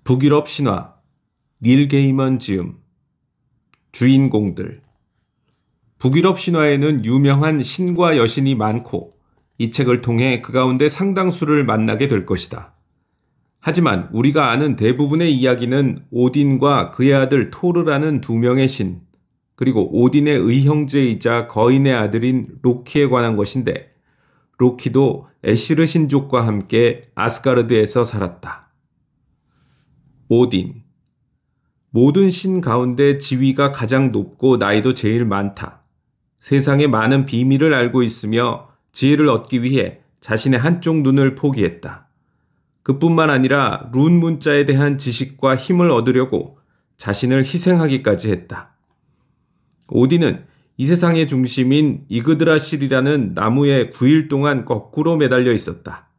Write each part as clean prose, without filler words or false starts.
북유럽 신화, 닐 게이먼 지음. 주인공들. 북유럽 신화에는 유명한 신과 여신이 많고 이 책을 통해 그 가운데 상당수를 만나게 될 것이다. 하지만 우리가 아는 대부분의 이야기는 오딘과 그의 아들 토르라는 두 명의 신, 그리고 오딘의 의형제이자 거인의 아들인 로키에 관한 것인데, 로키도 에시르 신족과 함께 아스가르드에서 살았다. 오딘. 모든 신 가운데 지위가 가장 높고 나이도 제일 많다. 세상의 많은 비밀을 알고 있으며 지혜를 얻기 위해 자신의 한쪽 눈을 포기했다. 그뿐만 아니라 룬 문자에 대한 지식과 힘을 얻으려고 자신을 희생하기까지 했다. 오딘은 이 세상의 중심인 이그드라실이라는 나무에 9일 동안 거꾸로 매달려 있었다.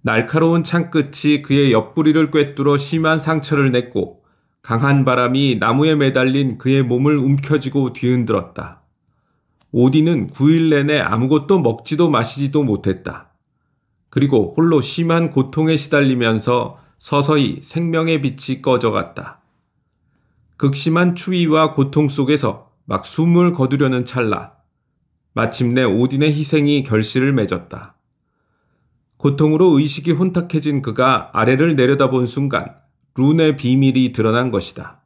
날카로운 창끝이 그의 옆구리를 꿰뚫어 심한 상처를 냈고 강한 바람이 나무에 매달린 그의 몸을 움켜쥐고 뒤흔들었다. 오딘은 9일 내내 아무것도 먹지도 마시지도 못했다. 그리고 홀로 심한 고통에 시달리면서 서서히 생명의 빛이 꺼져갔다. 극심한 추위와 고통 속에서 막 숨을 거두려는 찰나, 마침내 오딘의 희생이 결실을 맺었다. 고통으로 의식이 혼탁해진 그가 아래를 내려다본 순간 룬의 비밀이 드러난 것이다.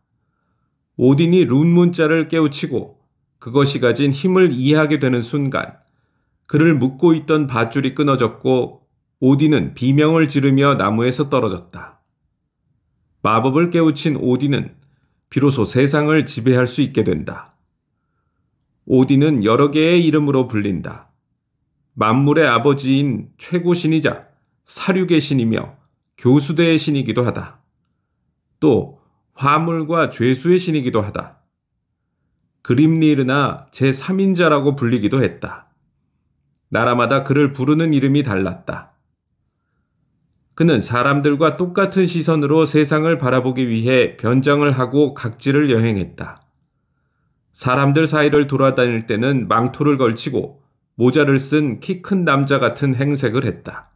오딘이 룬 문자를 깨우치고 그것이 가진 힘을 이해하게 되는 순간 그를 묶고 있던 밧줄이 끊어졌고 오딘은 비명을 지르며 나무에서 떨어졌다. 마법을 깨우친 오딘은 비로소 세상을 지배할 수 있게 된다. 오딘은 여러 개의 이름으로 불린다. 만물의 아버지인 최고신이자 사륙의 신이며 교수대의 신이기도 하다. 또 화물과 죄수의 신이기도 하다. 그림리르나 제3인자라고 불리기도 했다. 나라마다 그를 부르는 이름이 달랐다. 그는 사람들과 똑같은 시선으로 세상을 바라보기 위해 변장을 하고 각지를 여행했다. 사람들 사이를 돌아다닐 때는 망토를 걸치고 모자를 쓴 키 큰 남자 같은 행색을 했다.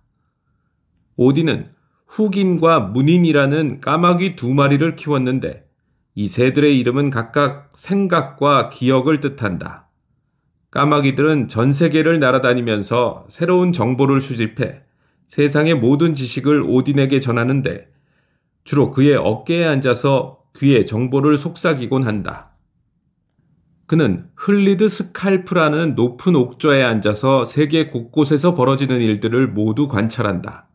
오딘은 후긴과 문인이라는 까마귀 2마리를 키웠는데 이 새들의 이름은 각각 생각과 기억을 뜻한다. 까마귀들은 전 세계를 날아다니면서 새로운 정보를 수집해 세상의 모든 지식을 오딘에게 전하는데 주로 그의 어깨에 앉아서 귀에 정보를 속삭이곤 한다. 그는 흘리드 스칼프라는 높은 옥좌에 앉아서 세계 곳곳에서 벌어지는 일들을 모두 관찰한다.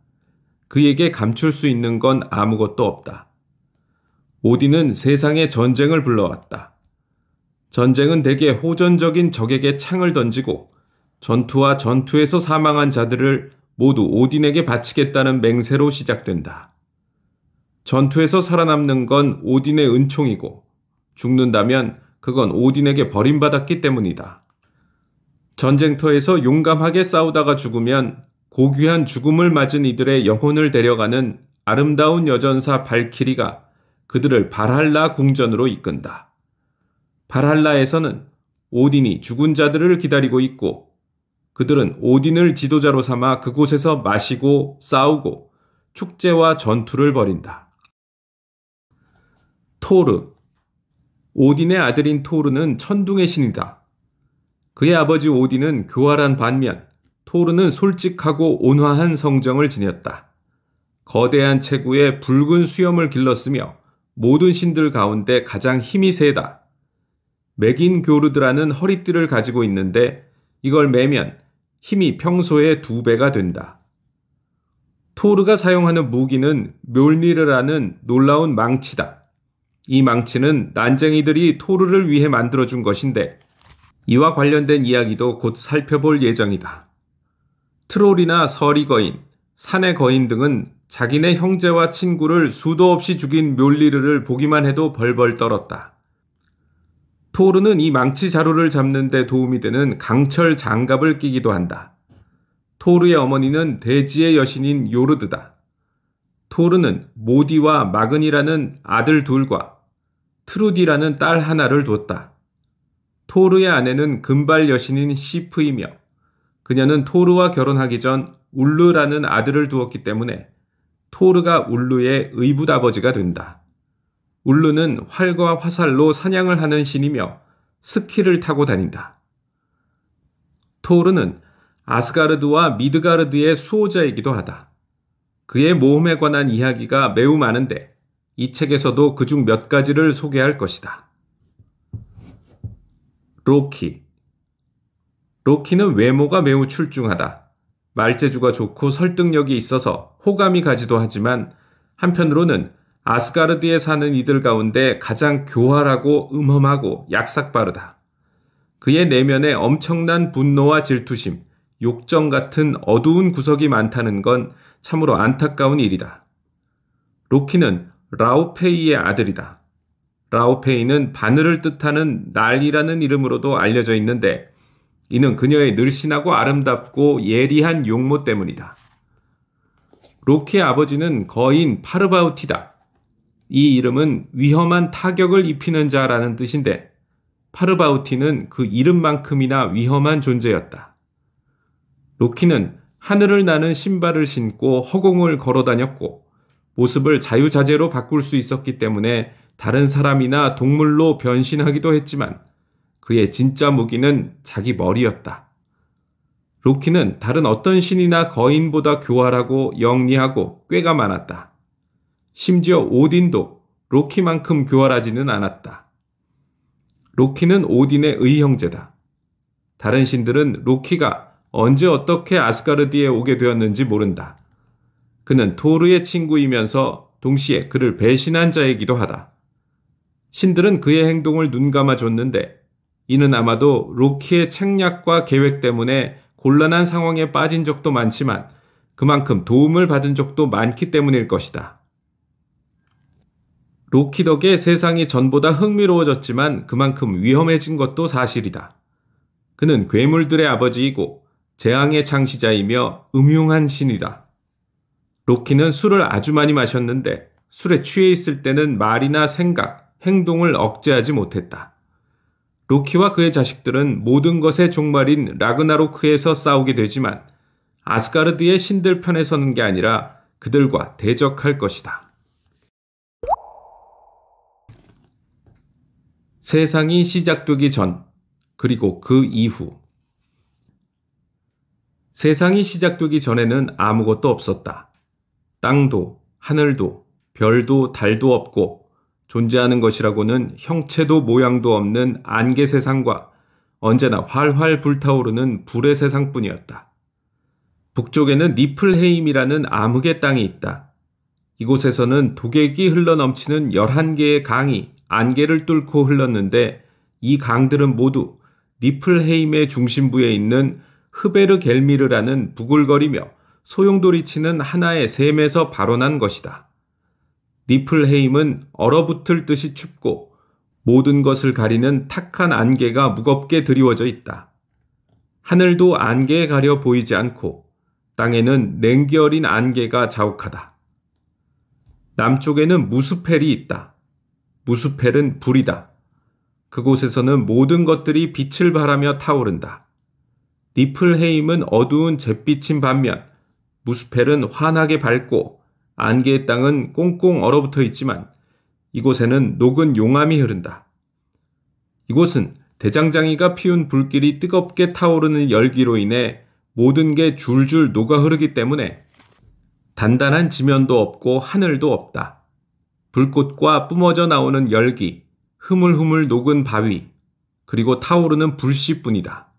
그에게 감출 수 있는 건 아무것도 없다. 오딘은 세상에 전쟁을 불러왔다. 전쟁은 대개 호전적인 적에게 창을 던지고 전투와 전투에서 사망한 자들을 모두 오딘에게 바치겠다는 맹세로 시작된다. 전투에서 살아남는 건 오딘의 은총이고 죽는다면 그건 오딘에게 버림받았기 때문이다. 전쟁터에서 용감하게 싸우다가 죽으면 고귀한 죽음을 맞은 이들의 영혼을 데려가는 아름다운 여전사 발키리가 그들을 발할라 궁전으로 이끈다. 발할라에서는 오딘이 죽은 자들을 기다리고 있고 그들은 오딘을 지도자로 삼아 그곳에서 마시고 싸우고 축제와 전투를 벌인다. 토르. 오딘의 아들인 토르는 천둥의 신이다. 그의 아버지 오딘은 교활한 반면 토르는 솔직하고 온화한 성정을 지녔다. 거대한 체구에 붉은 수염을 길렀으며 모든 신들 가운데 가장 힘이 세다. 맥인 교르드라는 허리띠를 가지고 있는데 이걸 매면 힘이 평소의 2배가 된다. 토르가 사용하는 무기는 묠니르라는 놀라운 망치다. 이 망치는 난쟁이들이 토르를 위해 만들어준 것인데 이와 관련된 이야기도 곧 살펴볼 예정이다. 트롤이나 서리 거인, 산의 거인 등은 자기네 형제와 친구를 수도 없이 죽인 묠니르를 보기만 해도 벌벌 떨었다. 토르는 이 망치 자루를 잡는 데 도움이 되는 강철 장갑을 끼기도 한다. 토르의 어머니는 대지의 여신인 요르드다. 토르는 모디와 마근이라는 아들 2과 트루디라는 딸 1를 뒀다. 토르의 아내는 금발 여신인 시프이며 그녀는 토르와 결혼하기 전 울르라는 아들을 두었기 때문에 토르가 울루의 의붓아버지가 된다. 울루는 활과 화살로 사냥을 하는 신이며 스키를 타고 다닌다. 토르는 아스가르드와 미드가르드의 수호자이기도 하다. 그의 모험에 관한 이야기가 매우 많은데 이 책에서도 그중 몇 가지를 소개할 것이다. 로키. 로키는 외모가 매우 출중하다. 말재주가 좋고 설득력이 있어서 호감이 가지도 하지만 한편으로는 아스가르드에 사는 이들 가운데 가장 교활하고 음험하고 약삭빠르다. 그의 내면에 엄청난 분노와 질투심, 욕정 같은 어두운 구석이 많다는 건 참으로 안타까운 일이다. 로키는 라오페이의 아들이다. 라오페이는 바늘을 뜻하는 날이라는 이름으로도 알려져 있는데 이는 그녀의 늘씬하고 아름답고 예리한 용모 때문이다. 로키의 아버지는 거인 파르바우티다. 이 이름은 위험한 타격을 입히는 자라는 뜻인데 파르바우티는 그 이름만큼이나 위험한 존재였다. 로키는 하늘을 나는 신발을 신고 허공을 걸어 다녔고 모습을 자유자재로 바꿀 수 있었기 때문에 다른 사람이나 동물로 변신하기도 했지만 그의 진짜 무기는 자기 머리였다. 로키는 다른 어떤 신이나 거인보다 교활하고 영리하고 꾀가 많았다. 심지어 오딘도 로키만큼 교활하지는 않았다. 로키는 오딘의 의형제다. 다른 신들은 로키가 언제 어떻게 아스가르드에 오게 되었는지 모른다. 그는 토르의 친구이면서 동시에 그를 배신한 자이기도 하다. 신들은 그의 행동을 눈감아 줬는데 이는 아마도 로키의 책략과 계획 때문에 곤란한 상황에 빠진 적도 많지만 그만큼 도움을 받은 적도 많기 때문일 것이다. 로키 덕에 세상이 전보다 흥미로워졌지만 그만큼 위험해진 것도 사실이다. 그는 괴물들의 아버지이고 재앙의 창시자이며 음흉한 신이다. 로키는 술을 아주 많이 마셨는데 술에 취해 있을 때는 말이나 생각, 행동을 억제하지 못했다. 로키와 그의 자식들은 모든 것의 종말인 라그나로크에서 싸우게 되지만 아스가르드의 신들 편에 서는 게 아니라 그들과 대적할 것이다. 세상이 시작되기 전, 그리고 그 이후. 세상이 시작되기 전에는 아무것도 없었다. 땅도, 하늘도, 별도, 달도 없고 존재하는 것이라고는 형체도 모양도 없는 안개 세상과 언제나 활활 불타오르는 불의 세상뿐이었다. 북쪽에는 니플헤임이라는 암흑의 땅이 있다. 이곳에서는 독액이 흘러넘치는 11개의 강이 안개를 뚫고 흘렀는데 이 강들은 모두 니플헤임의 중심부에 있는 흐베르겔미르라는 부글거리며 소용돌이치는 하나의 샘에서 발원한 것이다. 니플헤임은 얼어붙을 듯이 춥고 모든 것을 가리는 탁한 안개가 무겁게 드리워져 있다. 하늘도 안개에 가려 보이지 않고 땅에는 냉기 어린 안개가 자욱하다. 남쪽에는 무스펠이 있다. 무스펠은 불이다. 그곳에서는 모든 것들이 빛을 발하며 타오른다. 니플헤임은 어두운 잿빛인 반면 무스펠은 환하게 밝고 안개의 땅은 꽁꽁 얼어붙어 있지만 이곳에는 녹은 용암이 흐른다. 이곳은 대장장이가 피운 불길이 뜨겁게 타오르는 열기로 인해 모든 게 줄줄 녹아 흐르기 때문에 단단한 지면도 없고 하늘도 없다. 불꽃과 뿜어져 나오는 열기, 흐물흐물 녹은 바위, 그리고 타오르는 불씨뿐이다.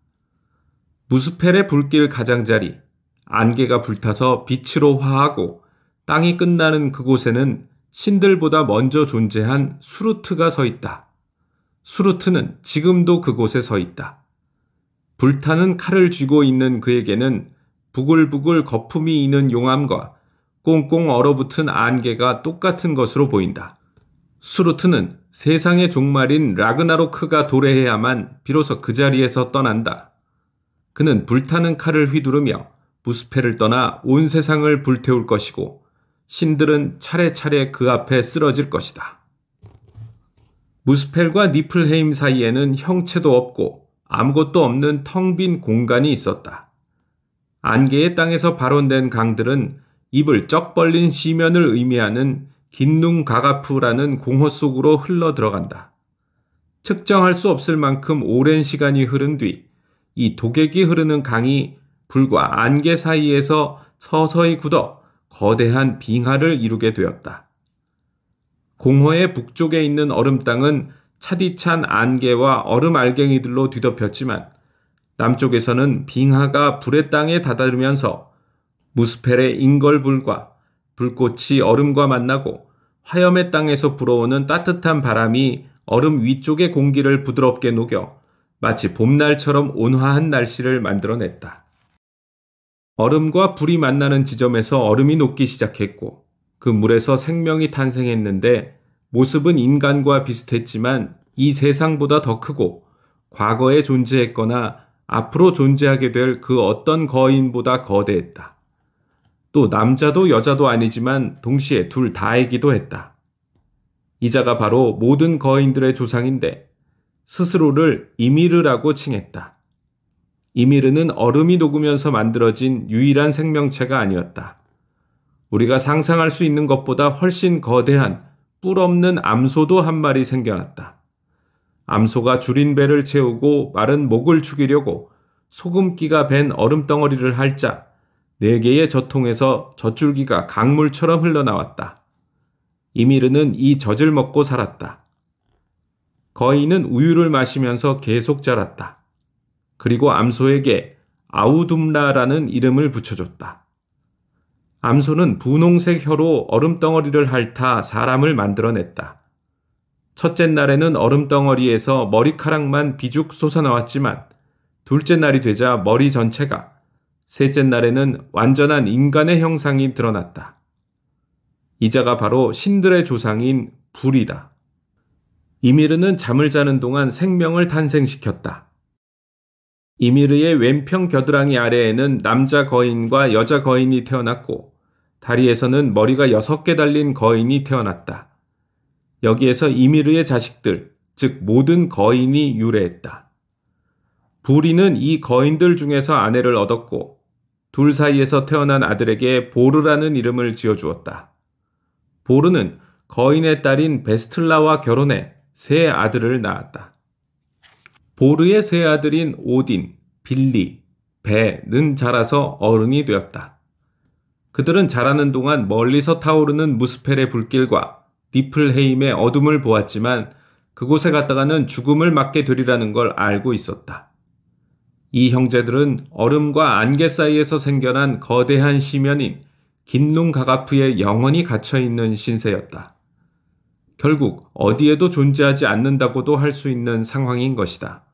무스펠의 불길 가장자리, 안개가 불타서 빛으로 화하고 땅이 끝나는 그곳에는 신들보다 먼저 존재한 수루트가 서 있다. 수루트는 지금도 그곳에 서 있다. 불타는 칼을 쥐고 있는 그에게는 부글부글 거품이 있는 용암과 꽁꽁 얼어붙은 안개가 똑같은 것으로 보인다. 수루트는 세상의 종말인 라그나로크가 도래해야만 비로소 그 자리에서 떠난다. 그는 불타는 칼을 휘두르며 무스펠을 떠나 온 세상을 불태울 것이고 신들은 차례차례 그 앞에 쓰러질 것이다. 무스펠과 니플헤임 사이에는 형체도 없고 아무것도 없는 텅 빈 공간이 있었다. 안개의 땅에서 발원된 강들은 입을 쩍 벌린 시면을 의미하는 긴눈가가프라는 공허 속으로 흘러 들어간다. 측정할 수 없을 만큼 오랜 시간이 흐른 뒤 이 독액이 흐르는 강이 불과 안개 사이에서 서서히 굳어 거대한 빙하를 이루게 되었다. 공허의 북쪽에 있는 얼음 땅은 차디찬 안개와 얼음 알갱이들로 뒤덮였지만 남쪽에서는 빙하가 불의 땅에 다다르면서 무스펠의 인걸불과 불꽃이 얼음과 만나고 화염의 땅에서 불어오는 따뜻한 바람이 얼음 위쪽의 공기를 부드럽게 녹여 마치 봄날처럼 온화한 날씨를 만들어냈다. 얼음과 불이 만나는 지점에서 얼음이 녹기 시작했고 그 물에서 생명이 탄생했는데 모습은 인간과 비슷했지만 이 세상보다 더 크고 과거에 존재했거나 앞으로 존재하게 될 그 어떤 거인보다 거대했다. 또 남자도 여자도 아니지만 동시에 둘 다이기도 했다. 이자가 바로 모든 거인들의 조상인데 스스로를 이미르라고 칭했다. 이미르는 얼음이 녹으면서 만들어진 유일한 생명체가 아니었다. 우리가 상상할 수 있는 것보다 훨씬 거대한 뿔 없는 암소도 한 마리 생겨났다. 암소가 줄인 배를 채우고 마른 목을 죽이려고 소금기가 밴 얼음덩어리를 핥자 4개의 젖통에서 젖줄기가 강물처럼 흘러나왔다. 이미르는 이 젖을 먹고 살았다. 거인은 우유를 마시면서 계속 자랐다. 그리고 암소에게 아우둠라라는 이름을 붙여줬다. 암소는 분홍색 혀로 얼음덩어리를 핥아 사람을 만들어냈다. 첫째 날에는 얼음덩어리에서 머리카락만 비죽 솟아나왔지만 둘째 날이 되자 머리 전체가, 셋째 날에는 완전한 인간의 형상이 드러났다. 이자가 바로 신들의 조상인 불이다. 이미르는 잠을 자는 동안 생명을 탄생시켰다. 이미르의 왼편 겨드랑이 아래에는 남자 거인과 여자 거인이 태어났고 다리에서는 머리가 6개 달린 거인이 태어났다. 여기에서 이미르의 자식들, 즉 모든 거인이 유래했다. 불이는 이 거인들 중에서 아내를 얻었고 둘 사이에서 태어난 아들에게 보르라는 이름을 지어주었다. 보르는 거인의 딸인 베스틀라와 결혼해 3 아들을 낳았다. 보르의 3 아들인 오딘, 빌리, 베는 자라서 어른이 되었다. 그들은 자라는 동안 멀리서 타오르는 무스펠의 불길과 니플헤임의 어둠을 보았지만 그곳에 갔다가는 죽음을 맞게 되리라는 걸 알고 있었다. 이 형제들은 얼음과 안개 사이에서 생겨난 거대한 시면인 긴눈가가프에 영원히 갇혀있는 신세였다. 결국 어디에도 존재하지 않는다고도 할 수 있는 상황인 것이다.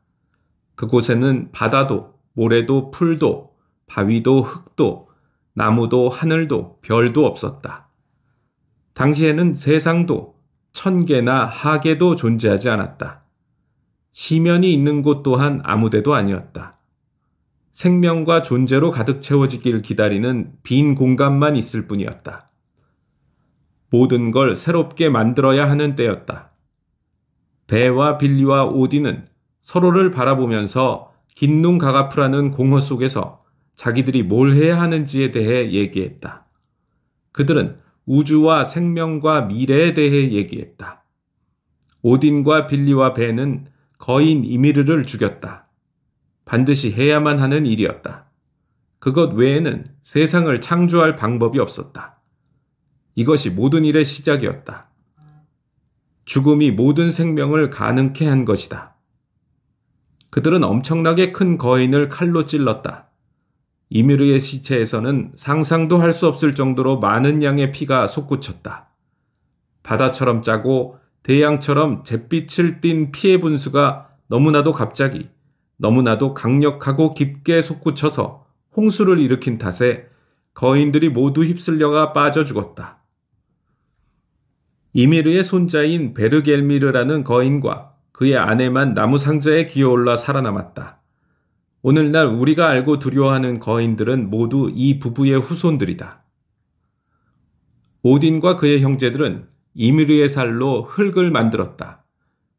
그곳에는 바다도, 모래도, 풀도, 바위도, 흙도, 나무도, 하늘도, 별도 없었다. 당시에는 세상도, 천계나 하계도 존재하지 않았다. 시면이 있는 곳 또한 아무데도 아니었다. 생명과 존재로 가득 채워지길 기다리는 빈 공간만 있을 뿐이었다. 모든 걸 새롭게 만들어야 하는 때였다. 베와 빌리와 오딘은 서로를 바라보면서 긴눈가가프라는 공허 속에서 자기들이 뭘 해야 하는지에 대해 얘기했다. 그들은 우주와 생명과 미래에 대해 얘기했다. 오딘과 빌리와 베는 거인 이미르를 죽였다. 반드시 해야만 하는 일이었다. 그것 외에는 세상을 창조할 방법이 없었다. 이것이 모든 일의 시작이었다. 죽음이 모든 생명을 가능케 한 것이다. 그들은 엄청나게 큰 거인을 칼로 찔렀다. 이미르의 시체에서는 상상도 할 수 없을 정도로 많은 양의 피가 솟구쳤다. 바다처럼 짜고 대양처럼 잿빛을 띤 피의 분수가 너무나도 갑자기, 너무나도 강력하고 깊게 솟구쳐서 홍수를 일으킨 탓에 거인들이 모두 휩쓸려가 빠져 죽었다. 이미르의 손자인 베르겔미르라는 거인과 그의 아내만 나무 상자에 기어올라 살아남았다. 오늘날 우리가 알고 두려워하는 거인들은 모두 이 부부의 후손들이다. 오딘과 그의 형제들은 이미르의 살로 흙을 만들었다.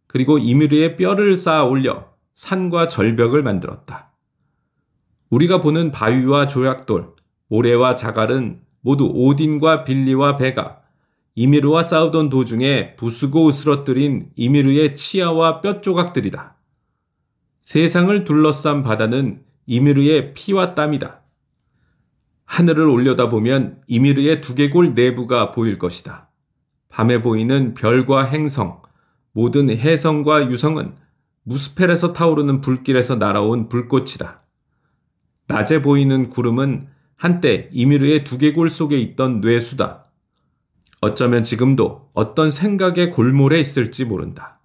그리고 이미르의 뼈를 쌓아 올려 산과 절벽을 만들었다. 우리가 보는 바위와 조약돌, 모래와 자갈은 모두 오딘과 빌리와 베가, 이미르와 싸우던 도중에 부수고 으스러뜨린 이미르의 치아와 뼈 조각들이다. 세상을 둘러싼 바다는 이미르의 피와 땀이다. 하늘을 올려다보면 이미르의 두개골 내부가 보일 것이다. 밤에 보이는 별과 행성, 모든 혜성과 유성은 무스펠에서 타오르는 불길에서 날아온 불꽃이다. 낮에 보이는 구름은 한때 이미르의 두개골 속에 있던 뇌수다. 어쩌면 지금도 어떤 생각의 골몰에 있을지 모른다.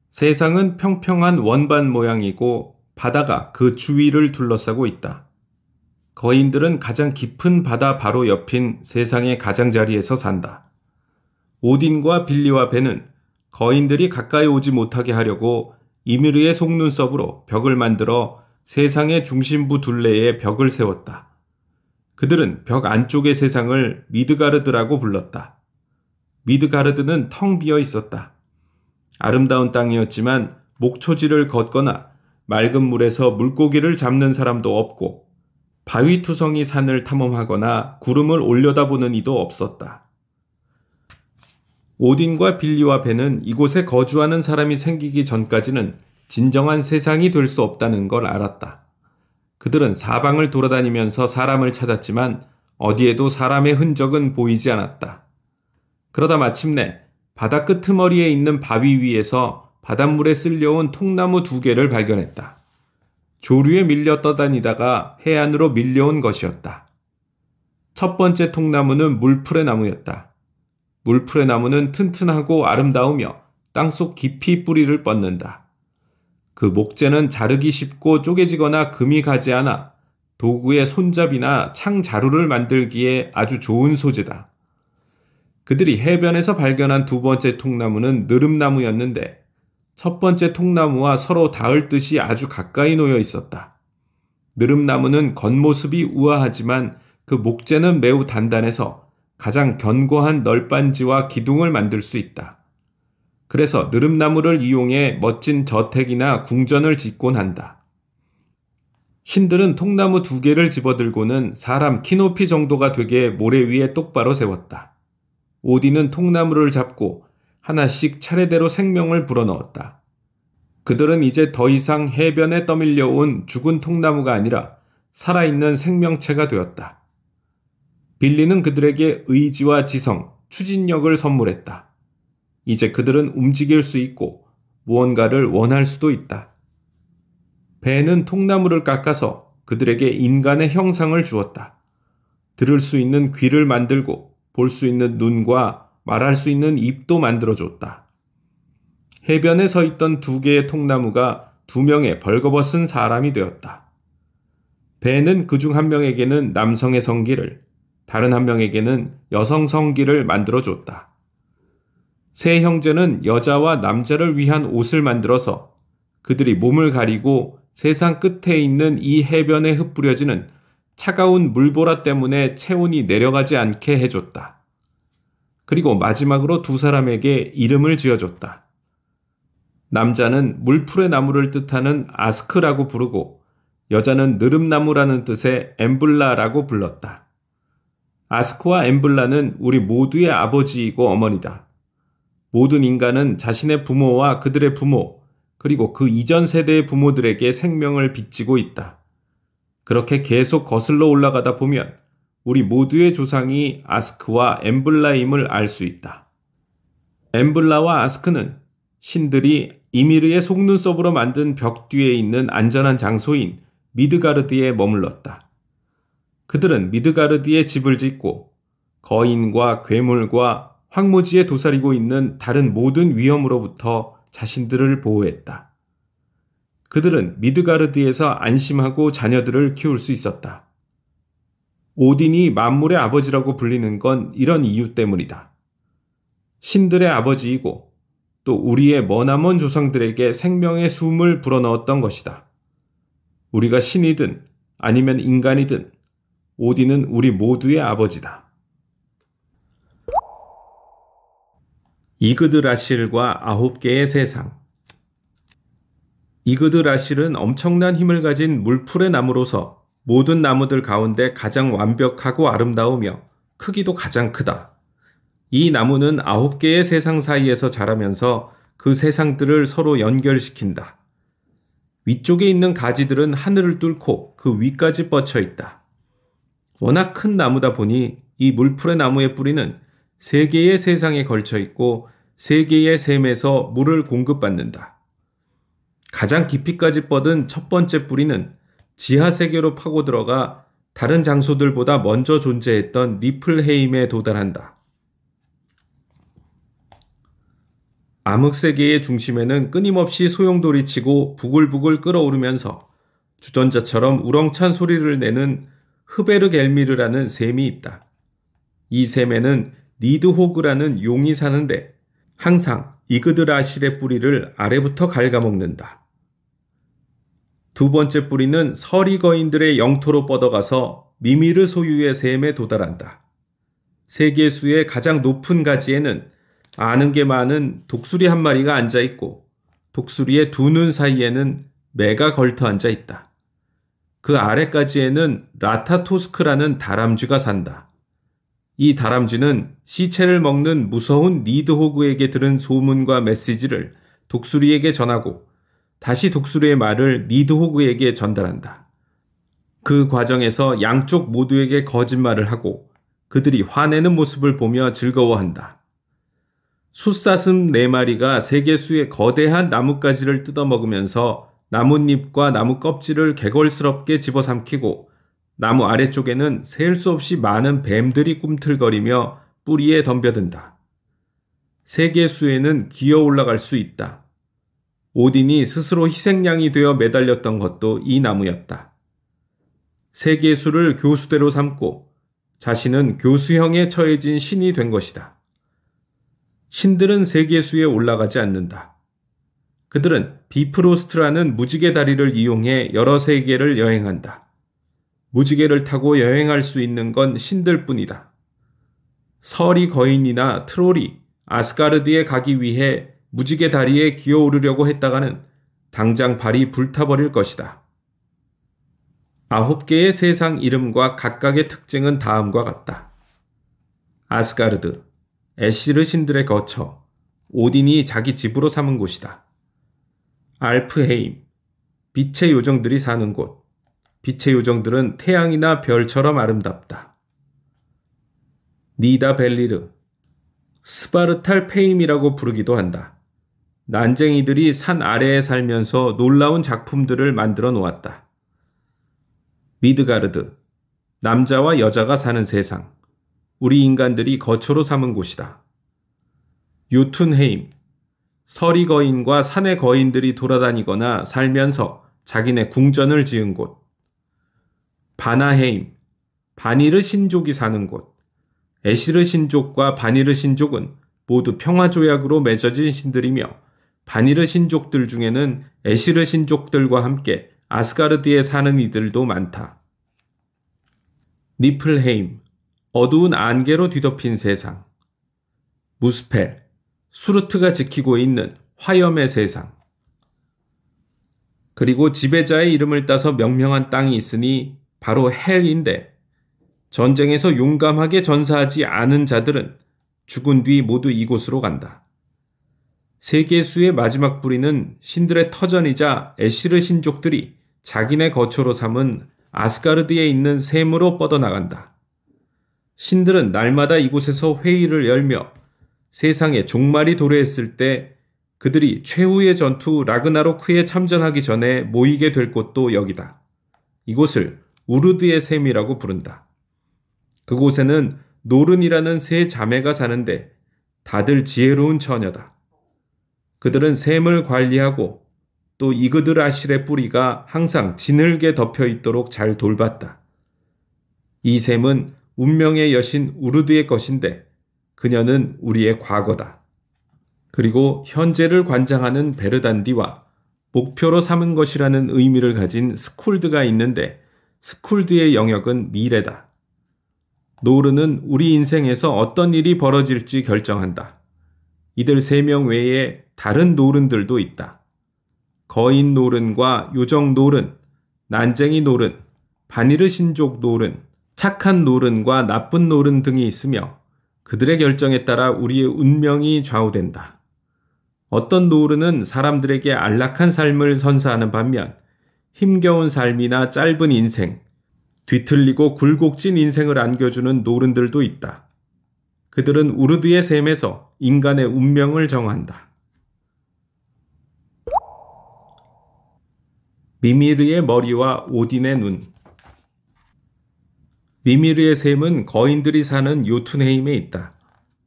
세상은 평평한 원반 모양이고 바다가 그 주위를 둘러싸고 있다. 거인들은 가장 깊은 바다 바로 옆인 세상의 가장자리에서 산다. 오딘과 빌리와 벤은 거인들이 가까이 오지 못하게 하려고 이미르의 속눈썹으로 벽을 만들어 세상의 중심부 둘레에 벽을 세웠다. 그들은 벽 안쪽의 세상을 미드가르드라고 불렀다. 미드가르드는 텅 비어 있었다. 아름다운 땅이었지만 목초지를 걷거나 맑은 물에서 물고기를 잡는 사람도 없고 바위투성이 산을 탐험하거나 구름을 올려다보는 이도 없었다. 오딘과 빌리와 벤은 이곳에 거주하는 사람이 생기기 전까지는 진정한 세상이 될 수 없다는 걸 알았다. 그들은 사방을 돌아다니면서 사람을 찾았지만 어디에도 사람의 흔적은 보이지 않았다. 그러다 마침내 바다 끄트머리에 있는 바위 위에서 바닷물에 쓸려온 통나무 2개를 발견했다. 조류에 밀려 떠다니다가 해안으로 밀려온 것이었다. 첫 번째 통나무는 물풀의 나무였다. 물풀의 나무는 튼튼하고 아름다우며 땅속 깊이 뿌리를 뻗는다. 그 목재는 자르기 쉽고 쪼개지거나 금이 가지 않아 도구의 손잡이나 창 자루를 만들기에 아주 좋은 소재다. 그들이 해변에서 발견한 두 번째 통나무는 느릅나무였는데 첫 번째 통나무와 서로 닿을 듯이 아주 가까이 놓여 있었다. 느릅나무는 겉모습이 우아하지만 그 목재는 매우 단단해서 가장 견고한 널빤지와 기둥을 만들 수 있다. 그래서 느릅나무를 이용해 멋진 저택이나 궁전을 짓곤 한다. 신들은 통나무 2개를 집어들고는 사람 키높이 정도가 되게 모래 위에 똑바로 세웠다. 오딘은 통나무를 잡고 하나씩 차례대로 생명을 불어넣었다. 그들은 이제 더 이상 해변에 떠밀려온 죽은 통나무가 아니라 살아있는 생명체가 되었다. 빌리는 그들에게 의지와 지성, 추진력을 선물했다. 이제 그들은 움직일 수 있고 무언가를 원할 수도 있다. 벤은 통나무를 깎아서 그들에게 인간의 형상을 주었다. 들을 수 있는 귀를 만들고 볼 수 있는 눈과 말할 수 있는 입도 만들어줬다. 해변에 서 있던 2개의 통나무가 2명의 벌거벗은 사람이 되었다. 벤은 그중 한 명에게는 남성의 성기를, 다른 한 명에게는 여성 성기를 만들어줬다. 세 형제는 여자와 남자를 위한 옷을 만들어서 그들이 몸을 가리고 세상 끝에 있는 이 해변에 흩뿌려지는 차가운 물보라 때문에 체온이 내려가지 않게 해줬다. 그리고 마지막으로 2 사람에게 이름을 지어줬다. 남자는 물풀의 나무를 뜻하는 아스크라고 부르고 여자는 느릅나무라는 뜻의 엠블라라고 불렀다. 아스크와 엠블라는 우리 모두의 아버지이고 어머니다. 모든 인간은 자신의 부모와 그들의 부모, 그리고 그 이전 세대의 부모들에게 생명을 빚지고 있다. 그렇게 계속 거슬러 올라가다 보면 우리 모두의 조상이 아스크와 엠블라임을 알 수 있다. 엠블라와 아스크는 신들이 이미르의 속눈썹으로 만든 벽 뒤에 있는 안전한 장소인 미드가르드에 머물렀다. 그들은 미드가르드에 집을 짓고 거인과 괴물과 황무지에 도사리고 있는 다른 모든 위험으로부터 자신들을 보호했다. 그들은 미드가르드에서 안심하고 자녀들을 키울 수 있었다. 오딘이 만물의 아버지라고 불리는 건 이런 이유 때문이다. 신들의 아버지이고 또 우리의 머나먼 조상들에게 생명의 숨을 불어넣었던 것이다. 우리가 신이든 아니면 인간이든 오딘은 우리 모두의 아버지다. 이그드라실과 9개의 세상. 이그드라실은 엄청난 힘을 가진 물풀의 나무로서 모든 나무들 가운데 가장 완벽하고 아름다우며 크기도 가장 크다. 이 나무는 9개의 세상 사이에서 자라면서 그 세상들을 서로 연결시킨다. 위쪽에 있는 가지들은 하늘을 뚫고 그 위까지 뻗쳐 있다. 워낙 큰 나무다 보니 이 물풀의 나무의 뿌리는 3개의 세상에 걸쳐 있고 3개의 샘에서 물을 공급받는다. 가장 깊이까지 뻗은 첫 번째 뿌리는 지하 세계로 파고 들어가 다른 장소들보다 먼저 존재했던 니플헤임에 도달한다. 암흑세계의 중심에는 끊임없이 소용돌이 치고 부글부글 끓어오르면서 주전자처럼 우렁찬 소리를 내는 흐베르겔미르라는 샘이 있다. 이 샘에는 니드호그라는 용이 사는데 항상 이그드라실의 뿌리를 아래부터 갉아먹는다. 두 번째 뿌리는 서리 거인들의 영토로 뻗어가서 미미르 소유의 샘에 도달한다. 세계수의 가장 높은 가지에는 아는 게 많은 독수리 한 마리가 앉아있고 독수리의 두 눈 사이에는 매가 걸터 앉아있다. 그 아래까지에는 라타토스크라는 다람쥐가 산다. 이 다람쥐는 시체를 먹는 무서운 니드호그에게 들은 소문과 메시지를 독수리에게 전하고 다시 독수리의 말을 니드호그에게 전달한다. 그 과정에서 양쪽 모두에게 거짓말을 하고 그들이 화내는 모습을 보며 즐거워한다. 숫사슴 4마리가 세계수의 거대한 나뭇가지를 뜯어먹으면서 나뭇잎과 나무 껍질을 개걸스럽게 집어삼키고 나무 아래쪽에는 셀 수 없이 많은 뱀들이 꿈틀거리며 뿌리에 덤벼든다. 세계수에는 기어 올라갈 수 있다. 오딘이 스스로 희생양이 되어 매달렸던 것도 이 나무였다. 세계수를 교수대로 삼고 자신은 교수형에 처해진 신이 된 것이다. 신들은 세계수에 올라가지 않는다. 그들은 비프로스트라는 무지개 다리를 이용해 여러 세계를 여행한다. 무지개를 타고 여행할 수 있는 건 신들뿐이다. 서리 거인이나 트롤이 아스가르드에 가기 위해 무지개 다리에 기어오르려고 했다가는 당장 발이 불타버릴 것이다. 9개의 세상 이름과 각각의 특징은 다음과 같다. 아스가르드, 에시르 신들의 거처, 오딘이 자기 집으로 삼은 곳이다. 알프헤임, 빛의 요정들이 사는 곳, 빛의 요정들은 태양이나 별처럼 아름답다. 니다벨리르, 스바르탈페임이라고 부르기도 한다. 난쟁이들이 산 아래에 살면서 놀라운 작품들을 만들어 놓았다. 미드가르드, 남자와 여자가 사는 세상, 우리 인간들이 거처로 삼은 곳이다. 요툰헤임, 서리 거인과 산의 거인들이 돌아다니거나 살면서 자기네 궁전을 지은 곳. 바나헤임, 바니르 신족이 사는 곳. 에시르 신족과 바니르 신족은 모두 평화조약으로 맺어진 신들이며 바니르 신족들 중에는 에시르 신족들과 함께 아스가르드에 사는 이들도 많다. 니플헤임, 어두운 안개로 뒤덮인 세상. 무스펠, 수르트가 지키고 있는 화염의 세상. 그리고 지배자의 이름을 따서 명명한 땅이 있으니 바로 헬인데 전쟁에서 용감하게 전사하지 않은 자들은 죽은 뒤 모두 이곳으로 간다. 세계수의 마지막 뿌리는 신들의 터전이자 에시르 신족들이 자기네 거처로 삼은 아스가르드에 있는 샘으로 뻗어나간다. 신들은 날마다 이곳에서 회의를 열며 세상에 종말이 도래했을 때 그들이 최후의 전투 라그나로크에 참전하기 전에 모이게 될 곳도 여기다. 이곳을 우르드의 샘이라고 부른다. 그곳에는 노른이라는 세 자매가 사는데 다들 지혜로운 처녀다. 그들은 샘을 관리하고 또 이그드라실의 뿌리가 항상 지늘게 덮여 있도록 잘 돌봤다. 이 샘은 운명의 여신 우르드의 것인데 그녀는 우리의 과거다. 그리고 현재를 관장하는 베르단디와 목표로 삼은 것이라는 의미를 가진 스쿨드가 있는데 스쿨드의 영역은 미래다. 노르는 우리 인생에서 어떤 일이 벌어질지 결정한다. 이들 3명 외에 다른 노른들도 있다. 거인 노른과 요정 노른, 난쟁이 노른, 바니르 신족 노른, 착한 노른과 나쁜 노른 등이 있으며 그들의 결정에 따라 우리의 운명이 좌우된다. 어떤 노른은 사람들에게 안락한 삶을 선사하는 반면 힘겨운 삶이나 짧은 인생, 뒤틀리고 굴곡진 인생을 안겨주는 노른들도 있다. 그들은 우르드의 셈에서 인간의 운명을 정한다. 미미르의 머리와 오딘의 눈. 미미르의 셈은 거인들이 사는 요툰헤임에 있다.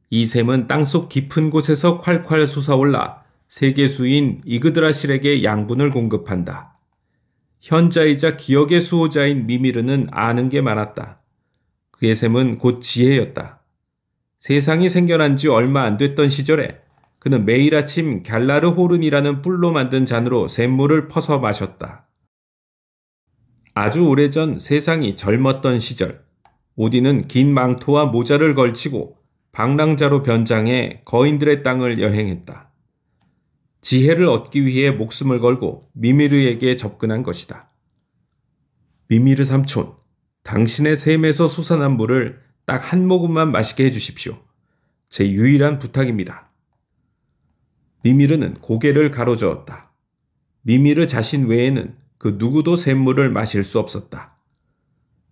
이 셈은 땅속 깊은 곳에서 콸콸 솟아올라 세계수인 이그드라실에게 양분을 공급한다. 현자이자 기억의 수호자인 미미르는 아는 게 많았다. 그의 셈은 곧 지혜였다. 세상이 생겨난 지 얼마 안 됐던 시절에 그는 매일 아침 갤라르 호른이라는 뿔로 만든 잔으로 샘물을 퍼서 마셨다. 아주 오래전 세상이 젊었던 시절, 오딘은 긴 망토와 모자를 걸치고 방랑자로 변장해 거인들의 땅을 여행했다. 지혜를 얻기 위해 목숨을 걸고 미미르에게 접근한 것이다. 미미르 삼촌, 당신의 셈에서 솟아난 물을 딱 한 모금만 마시게 해주십시오. 제 유일한 부탁입니다. 미미르는 고개를 가로저었다. 미미르 자신 외에는 그 누구도 샘물을 마실 수 없었다.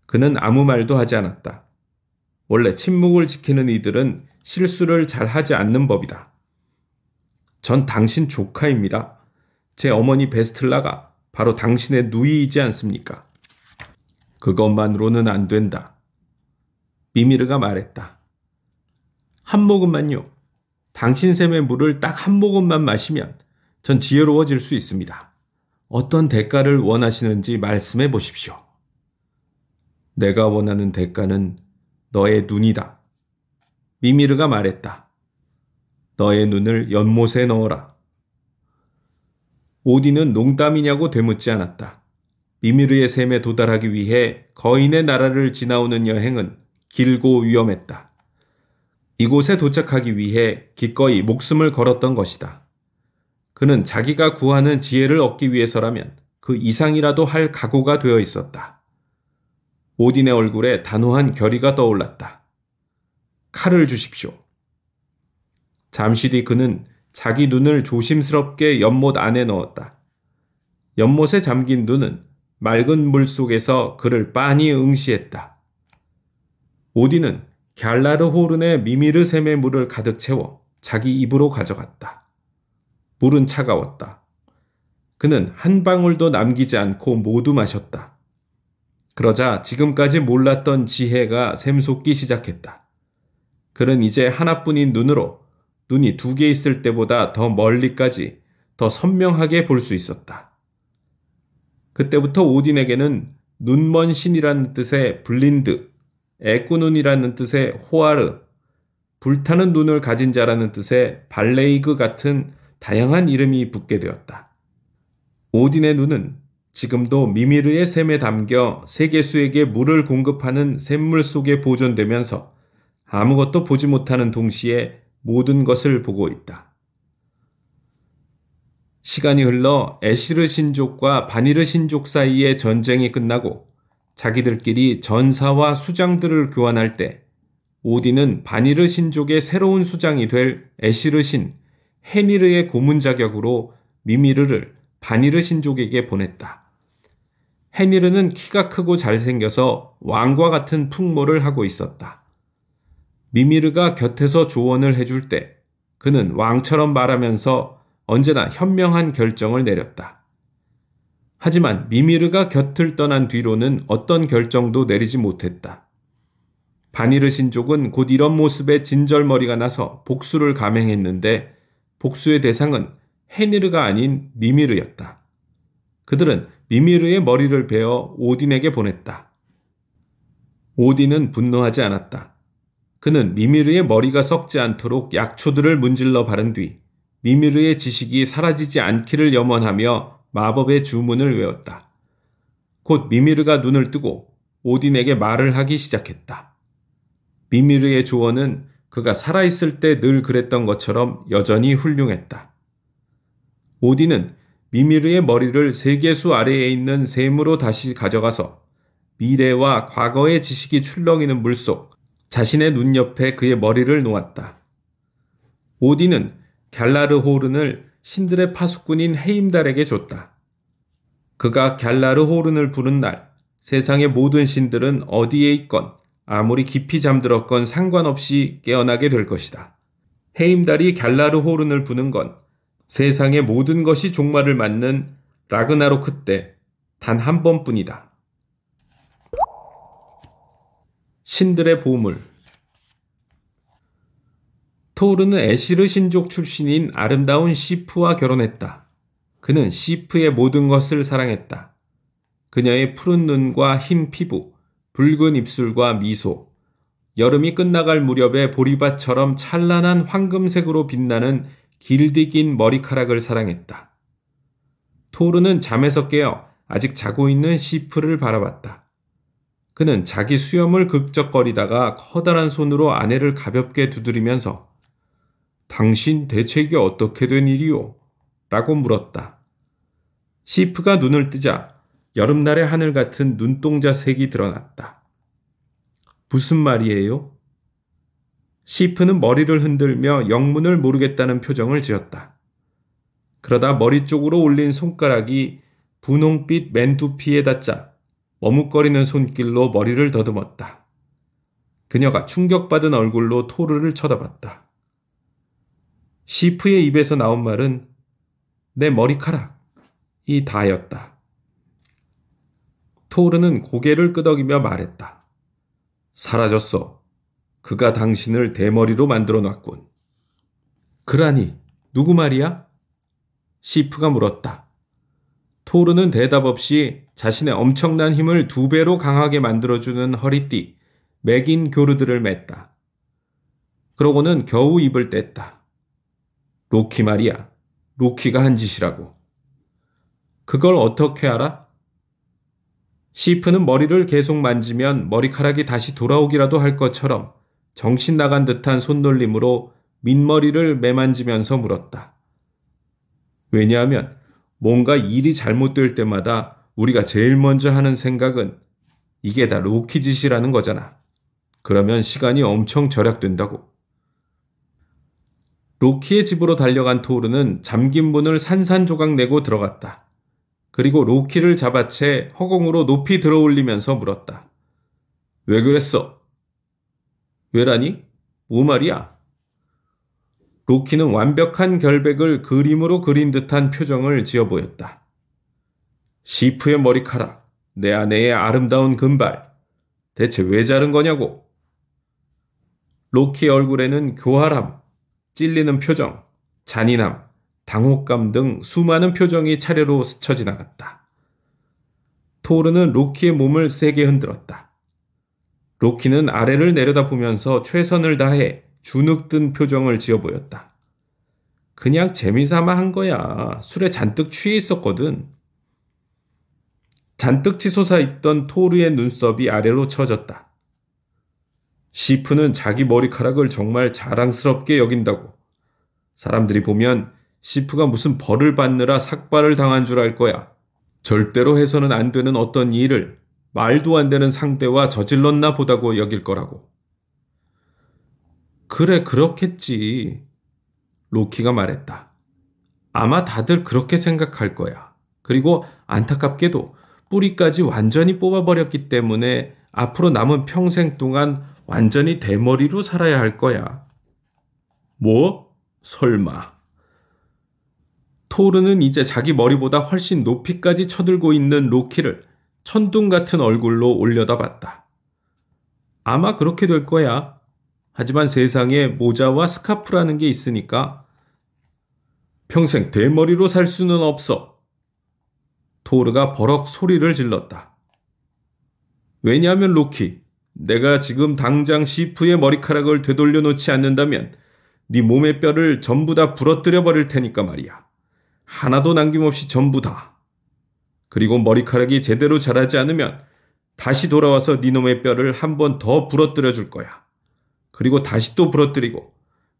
그는 아무 말도 하지 않았다. 원래 침묵을 지키는 이들은 실수를 잘 하지 않는 법이다. 전 당신 조카입니다. 제 어머니 베스틀라가 바로 당신의 누이이지 않습니까? 그것만으로는 안 된다. 미미르가 말했다. 한 모금만요. 당신 셈의 물을 딱 한 모금만 마시면 전 지혜로워질 수 있습니다. 어떤 대가를 원하시는지 말씀해 보십시오. 내가 원하는 대가는 너의 눈이다. 미미르가 말했다. 너의 눈을 연못에 넣어라. 오딘은 농담이냐고 되묻지 않았다. 미미르의 셈에 도달하기 위해 거인의 나라를 지나오는 여행은 길고 위험했다. 이곳에 도착하기 위해 기꺼이 목숨을 걸었던 것이다. 그는 자기가 구하는 지혜를 얻기 위해서라면 그 이상이라도 할 각오가 되어 있었다. 오딘의 얼굴에 단호한 결의가 떠올랐다. 칼을 주십시오. 잠시 뒤 그는 자기 눈을 조심스럽게 연못 안에 넣었다. 연못에 잠긴 눈은 맑은 물 속에서 그를 빤히 응시했다. 오딘은 갤라르 호른의 미미르 셈의 물을 가득 채워 자기 입으로 가져갔다. 물은 차가웠다. 그는 한 방울도 남기지 않고 모두 마셨다. 그러자 지금까지 몰랐던 지혜가 샘솟기 시작했다. 그는 이제 하나뿐인 눈으로 눈이 두 개 있을 때보다 더 멀리까지 더 선명하게 볼 수 있었다. 그때부터 오딘에게는 눈먼 신이라는 뜻의 블린드, 애꾸눈이라는 뜻의 호아르, 불타는 눈을 가진 자라는 뜻의 발레이그 같은 다양한 이름이 붙게 되었다. 오딘의 눈은 지금도 미미르의 셈에 담겨 세계수에게 물을 공급하는 샘물 속에 보존되면서 아무것도 보지 못하는 동시에 모든 것을 보고 있다. 시간이 흘러 에시르 신족과 바니르 신족 사이의 전쟁이 끝나고 자기들끼리 전사와 수장들을 교환할 때 오딘은 바니르 신족의 새로운 수장이 될 에시르 신 헤니르의 고문 자격으로 미미르를 바니르 신족에게 보냈다. 헤니르는 키가 크고 잘생겨서 왕과 같은 풍모를 하고 있었다. 미미르가 곁에서 조언을 해줄 때 그는 왕처럼 말하면서 언제나 현명한 결정을 내렸다. 하지만 미미르가 곁을 떠난 뒤로는 어떤 결정도 내리지 못했다. 바니르 신족은 곧 이런 모습에 진절머리가 나서 복수를 감행했는데 복수의 대상은 헤니르가 아닌 미미르였다. 그들은 미미르의 머리를 베어 오딘에게 보냈다. 오딘은 분노하지 않았다. 그는 미미르의 머리가 썩지 않도록 약초들을 문질러 바른 뒤 미미르의 지식이 사라지지 않기를 염원하며 마법의 주문을 외웠다. 곧 미미르가 눈을 뜨고 오딘에게 말을 하기 시작했다. 미미르의 조언은 그가 살아있을 때 늘 그랬던 것처럼 여전히 훌륭했다. 오딘은 미미르의 머리를 세계수 아래에 있는 샘으로 다시 가져가서 미래와 과거의 지식이 출렁이는 물속 자신의 눈 옆에 그의 머리를 놓았다. 오딘은 갤라르 호른을 신들의 파수꾼인 헤임달에게 줬다. 그가 갤라르 호른을 부른 날 세상의 모든 신들은 어디에 있건 아무리 깊이 잠들었건 상관없이 깨어나게 될 것이다. 헤임달이 갤라르 호른을 부는 건 세상의 모든 것이 종말을 맞는 라그나로크 때 단 한 번뿐이다. 신들의 보물. 토르는 에시르 신족 출신인 아름다운 시프와 결혼했다. 그는 시프의 모든 것을 사랑했다. 그녀의 푸른 눈과 흰 피부, 붉은 입술과 미소, 여름이 끝나갈 무렵에 보리밭처럼 찬란한 황금색으로 빛나는 길디 긴 머리카락을 사랑했다. 토르는 잠에서 깨어 아직 자고 있는 시프를 바라봤다. 그는 자기 수염을 극적거리다가 커다란 손으로 아내를 가볍게 두드리면서 당신 대체 이게 어떻게 된 일이오? 라고 물었다. 시프가 눈을 뜨자 여름날의 하늘 같은 눈동자 색이 드러났다. 무슨 말이에요? 시프는 머리를 흔들며 영문을 모르겠다는 표정을 지었다. 그러다 머리 쪽으로 올린 손가락이 분홍빛 맨두피에 닿자 머뭇거리는 손길로 머리를 더듬었다. 그녀가 충격받은 얼굴로 토르를 쳐다봤다. 시프의 입에서 나온 말은 내 머리카락이 다였다. 토르는 고개를 끄덕이며 말했다. 사라졌어. 그가 당신을 대머리로 만들어 놨군. 그라니, 누구 말이야? 시프가 물었다. 토르는 대답 없이 자신의 엄청난 힘을 2배로 강하게 만들어주는 허리띠, 맥인 교르드를 맸다. 그러고는 겨우 입을 뗐다. 로키 말이야. 로키가 한 짓이라고. 그걸 어떻게 알아? 시프는 머리를 계속 만지면 머리카락이 다시 돌아오기라도 할 것처럼 정신 나간 듯한 손놀림으로 민머리를 매만지면서 물었다. 왜냐하면 뭔가 일이 잘못될 때마다 우리가 제일 먼저 하는 생각은 이게 다 로키 짓이라는 거잖아. 그러면 시간이 엄청 절약된다고. 로키의 집으로 달려간 토르는 잠긴 문을 산산조각 내고 들어갔다. 그리고 로키를 잡아채 허공으로 높이 들어올리면서 물었다. 왜 그랬어? 왜라니? 뭐 말이야? 로키는 완벽한 결백을 그림으로 그린 듯한 표정을 지어 보였다. 시프의 머리카락, 내 아내의 아름다운 금발, 대체 왜 자른 거냐고? 로키의 얼굴에는 교활함, 찔리는 표정, 잔인함, 당혹감 등 수많은 표정이 차례로 스쳐 지나갔다. 토르는 로키의 몸을 세게 흔들었다. 로키는 아래를 내려다보면서 최선을 다해 주눅든 표정을 지어 보였다. 그냥 재미삼아 한 거야. 술에 잔뜩 취해 있었거든. 잔뜩 치솟아 있던 토르의 눈썹이 아래로 처졌다. 시프는 자기 머리카락을 정말 자랑스럽게 여긴다고. 사람들이 보면 시프가 무슨 벌을 받느라 삭발을 당한 줄 알 거야. 절대로 해서는 안 되는 어떤 일을 말도 안 되는 상대와 저질렀나 보다고 여길 거라고. 그래, 그렇겠지. 로키가 말했다. 아마 다들 그렇게 생각할 거야. 그리고 안타깝게도 뿌리까지 완전히 뽑아버렸기 때문에 앞으로 남은 평생 동안 완전히 대머리로 살아야 할 거야. 뭐? 설마. 토르는 이제 자기 머리보다 훨씬 높이까지 쳐들고 있는 로키를 천둥 같은 얼굴로 올려다봤다. 아마 그렇게 될 거야. 하지만 세상에 모자와 스카프라는 게 있으니까 평생 대머리로 살 수는 없어. 토르가 버럭 소리를 질렀다. 왜냐하면 로키, 내가 지금 당장 시프의 머리카락을 되돌려 놓지 않는다면 네 몸의 뼈를 전부 다 부러뜨려 버릴 테니까 말이야. 하나도 남김없이 전부 다. 그리고 머리카락이 제대로 자라지 않으면 다시 돌아와서 네 놈의 뼈를 한 번 더 부러뜨려 줄 거야. 그리고 다시 또 부러뜨리고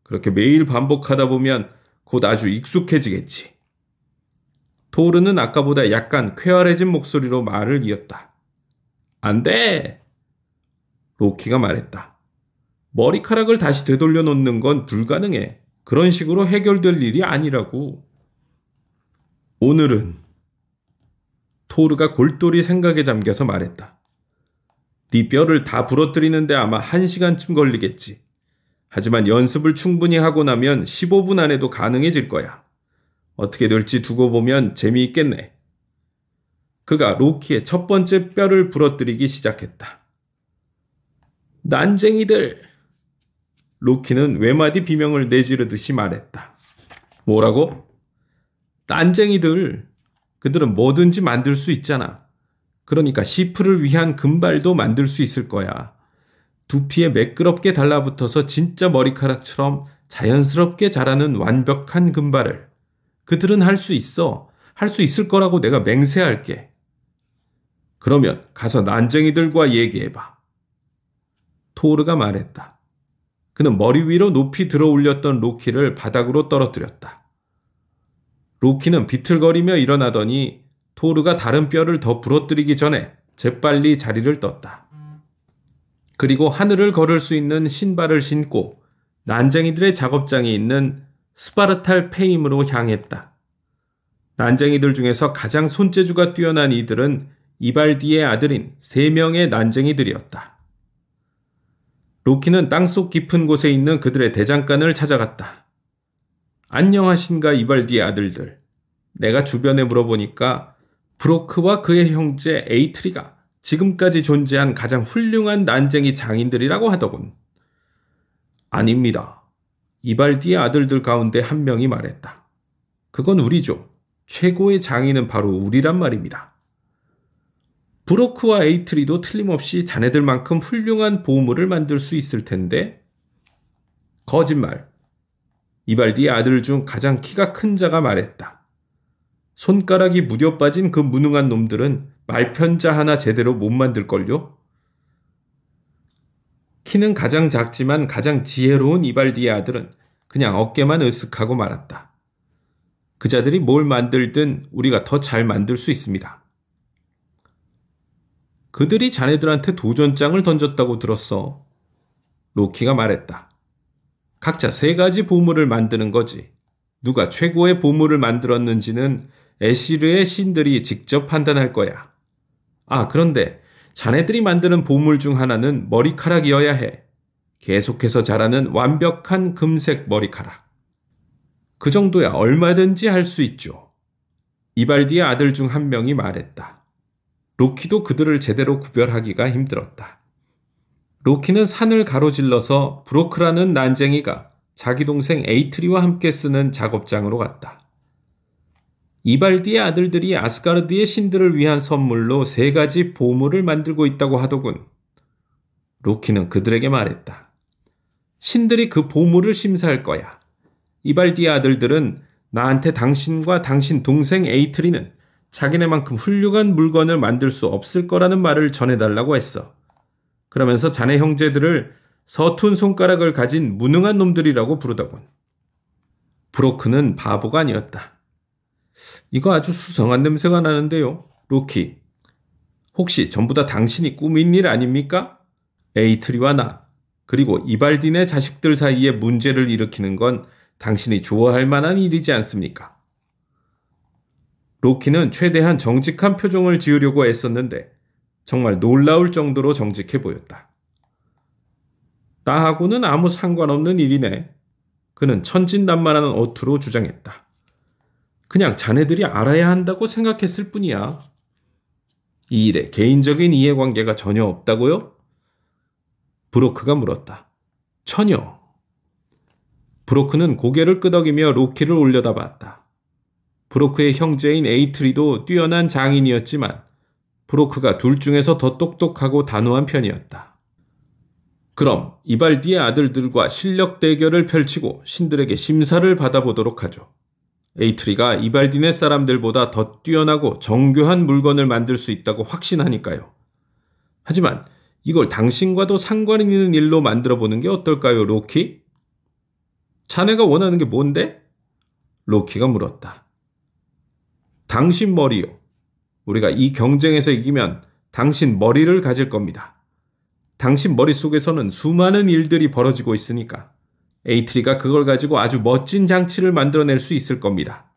그렇게 매일 반복하다 보면 곧 아주 익숙해지겠지. 토르는 아까보다 약간 쾌활해진 목소리로 말을 이었다. 안 돼! 로키가 말했다. 머리카락을 다시 되돌려 놓는 건 불가능해. 그런 식으로 해결될 일이 아니라고. 오늘은 토르가 골똘히 생각에 잠겨서 말했다. 네 뼈를 다 부러뜨리는데 아마 1시간쯤 걸리겠지. 하지만 연습을 충분히 하고 나면 15분 안에도 가능해질 거야. 어떻게 될지 두고 보면 재미있겠네. 그가 로키의 첫 번째 뼈를 부러뜨리기 시작했다. 난쟁이들! 로키는 외마디 비명을 내지르듯이 말했다. 뭐라고? 난쟁이들. 그들은 뭐든지 만들 수 있잖아. 그러니까 시프를 위한 금발도 만들 수 있을 거야. 두피에 매끄럽게 달라붙어서 진짜 머리카락처럼 자연스럽게 자라는 완벽한 금발을. 그들은 할 수 있어. 할 수 있을 거라고 내가 맹세할게. 그러면 가서 난쟁이들과 얘기해봐. 토르가 말했다. 그는 머리 위로 높이 들어 올렸던 로키를 바닥으로 떨어뜨렸다. 로키는 비틀거리며 일어나더니 토르가 다른 뼈를 더 부러뜨리기 전에 재빨리 자리를 떴다. 그리고 하늘을 걸을 수 있는 신발을 신고 난쟁이들의 작업장이 있는 스파르탈 페임으로 향했다. 난쟁이들 중에서 가장 손재주가 뛰어난 이들은 이발디의 아들인 3명의 난쟁이들이었다. 로키는 땅속 깊은 곳에 있는 그들의 대장간을 찾아갔다. 안녕하신가 이발디의 아들들. 내가 주변에 물어보니까 브로크와 그의 형제 에이트리가 지금까지 존재한 가장 훌륭한 난쟁이 장인들이라고 하더군. 아닙니다. 이발디의 아들들 가운데 한 명이 말했다. 그건 우리죠. 최고의 장인은 바로 우리란 말입니다. 브로크와 에이트리도 틀림없이 자네들만큼 훌륭한 보물을 만들 수 있을 텐데. 거짓말. 이발디의 아들 중 가장 키가 큰 자가 말했다. 손가락이 무뎌 빠진 그 무능한 놈들은 말편자 하나 제대로 못 만들걸요? 키는 가장 작지만 가장 지혜로운 이발디의 아들은 그냥 어깨만 으쓱하고 말았다. 그자들이 뭘 만들든 우리가 더 잘 만들 수 있습니다. 그들이 자네들한테 도전장을 던졌다고 들었어. 로키가 말했다. 각자 3가지 보물을 만드는 거지. 누가 최고의 보물을 만들었는지는 에시르의 신들이 직접 판단할 거야. 아, 그런데 자네들이 만드는 보물 중 하나는 머리카락이어야 해. 계속해서 자라는 완벽한 금색 머리카락. 그 정도야 얼마든지 할 수 있죠. 이발디의 아들 중 한 명이 말했다. 로키도 그들을 제대로 구별하기가 힘들었다. 로키는 산을 가로질러서 브로크라는 난쟁이가 자기 동생 에이트리와 함께 쓰는 작업장으로 갔다. 이발디의 아들들이 아스가르드의 신들을 위한 선물로 3가지 보물을 만들고 있다고 하더군. 로키는 그들에게 말했다. 신들이 그 보물을 심사할 거야. 이발디의 아들들은 나한테 당신과 당신 동생 에이트리는 자기네만큼 훌륭한 물건을 만들 수 없을 거라는 말을 전해달라고 했어. 그러면서 자네 형제들을 서툰 손가락을 가진 무능한 놈들이라고 부르더군. 브로크는 바보가 아니었다. 이거 아주 수상한 냄새가 나는데요. 로키. 혹시 전부 다 당신이 꾸민 일 아닙니까? 에이트리와 나, 그리고 이발디네 자식들 사이에 문제를 일으키는 건 당신이 좋아할 만한 일이지 않습니까? 로키는 최대한 정직한 표정을 지으려고 애썼는데 정말 놀라울 정도로 정직해 보였다. 나하고는 아무 상관없는 일이네. 그는 천진난만한 어투로 주장했다. 그냥 자네들이 알아야 한다고 생각했을 뿐이야. 이 일에 개인적인 이해관계가 전혀 없다고요? 브로크가 물었다. 전혀. 브로크는 고개를 끄덕이며 로키를 올려다봤다. 브로크의 형제인 에이트리도 뛰어난 장인이었지만 브로크가 둘 중에서 더 똑똑하고 단호한 편이었다. 그럼 이발디의 아들들과 실력 대결을 펼치고 신들에게 심사를 받아보도록 하죠. 에이트리가 이발디네 사람들보다 더 뛰어나고 정교한 물건을 만들 수 있다고 확신하니까요. 하지만 이걸 당신과도 상관 있는 일로 만들어보는 게 어떨까요, 로키? 자네가 원하는 게 뭔데? 로키가 물었다. 당신 머리요. 우리가 이 경쟁에서 이기면 당신 머리를 가질 겁니다. 당신 머릿속에서는 수많은 일들이 벌어지고 있으니까 에이트리가 그걸 가지고 아주 멋진 장치를 만들어낼 수 있을 겁니다.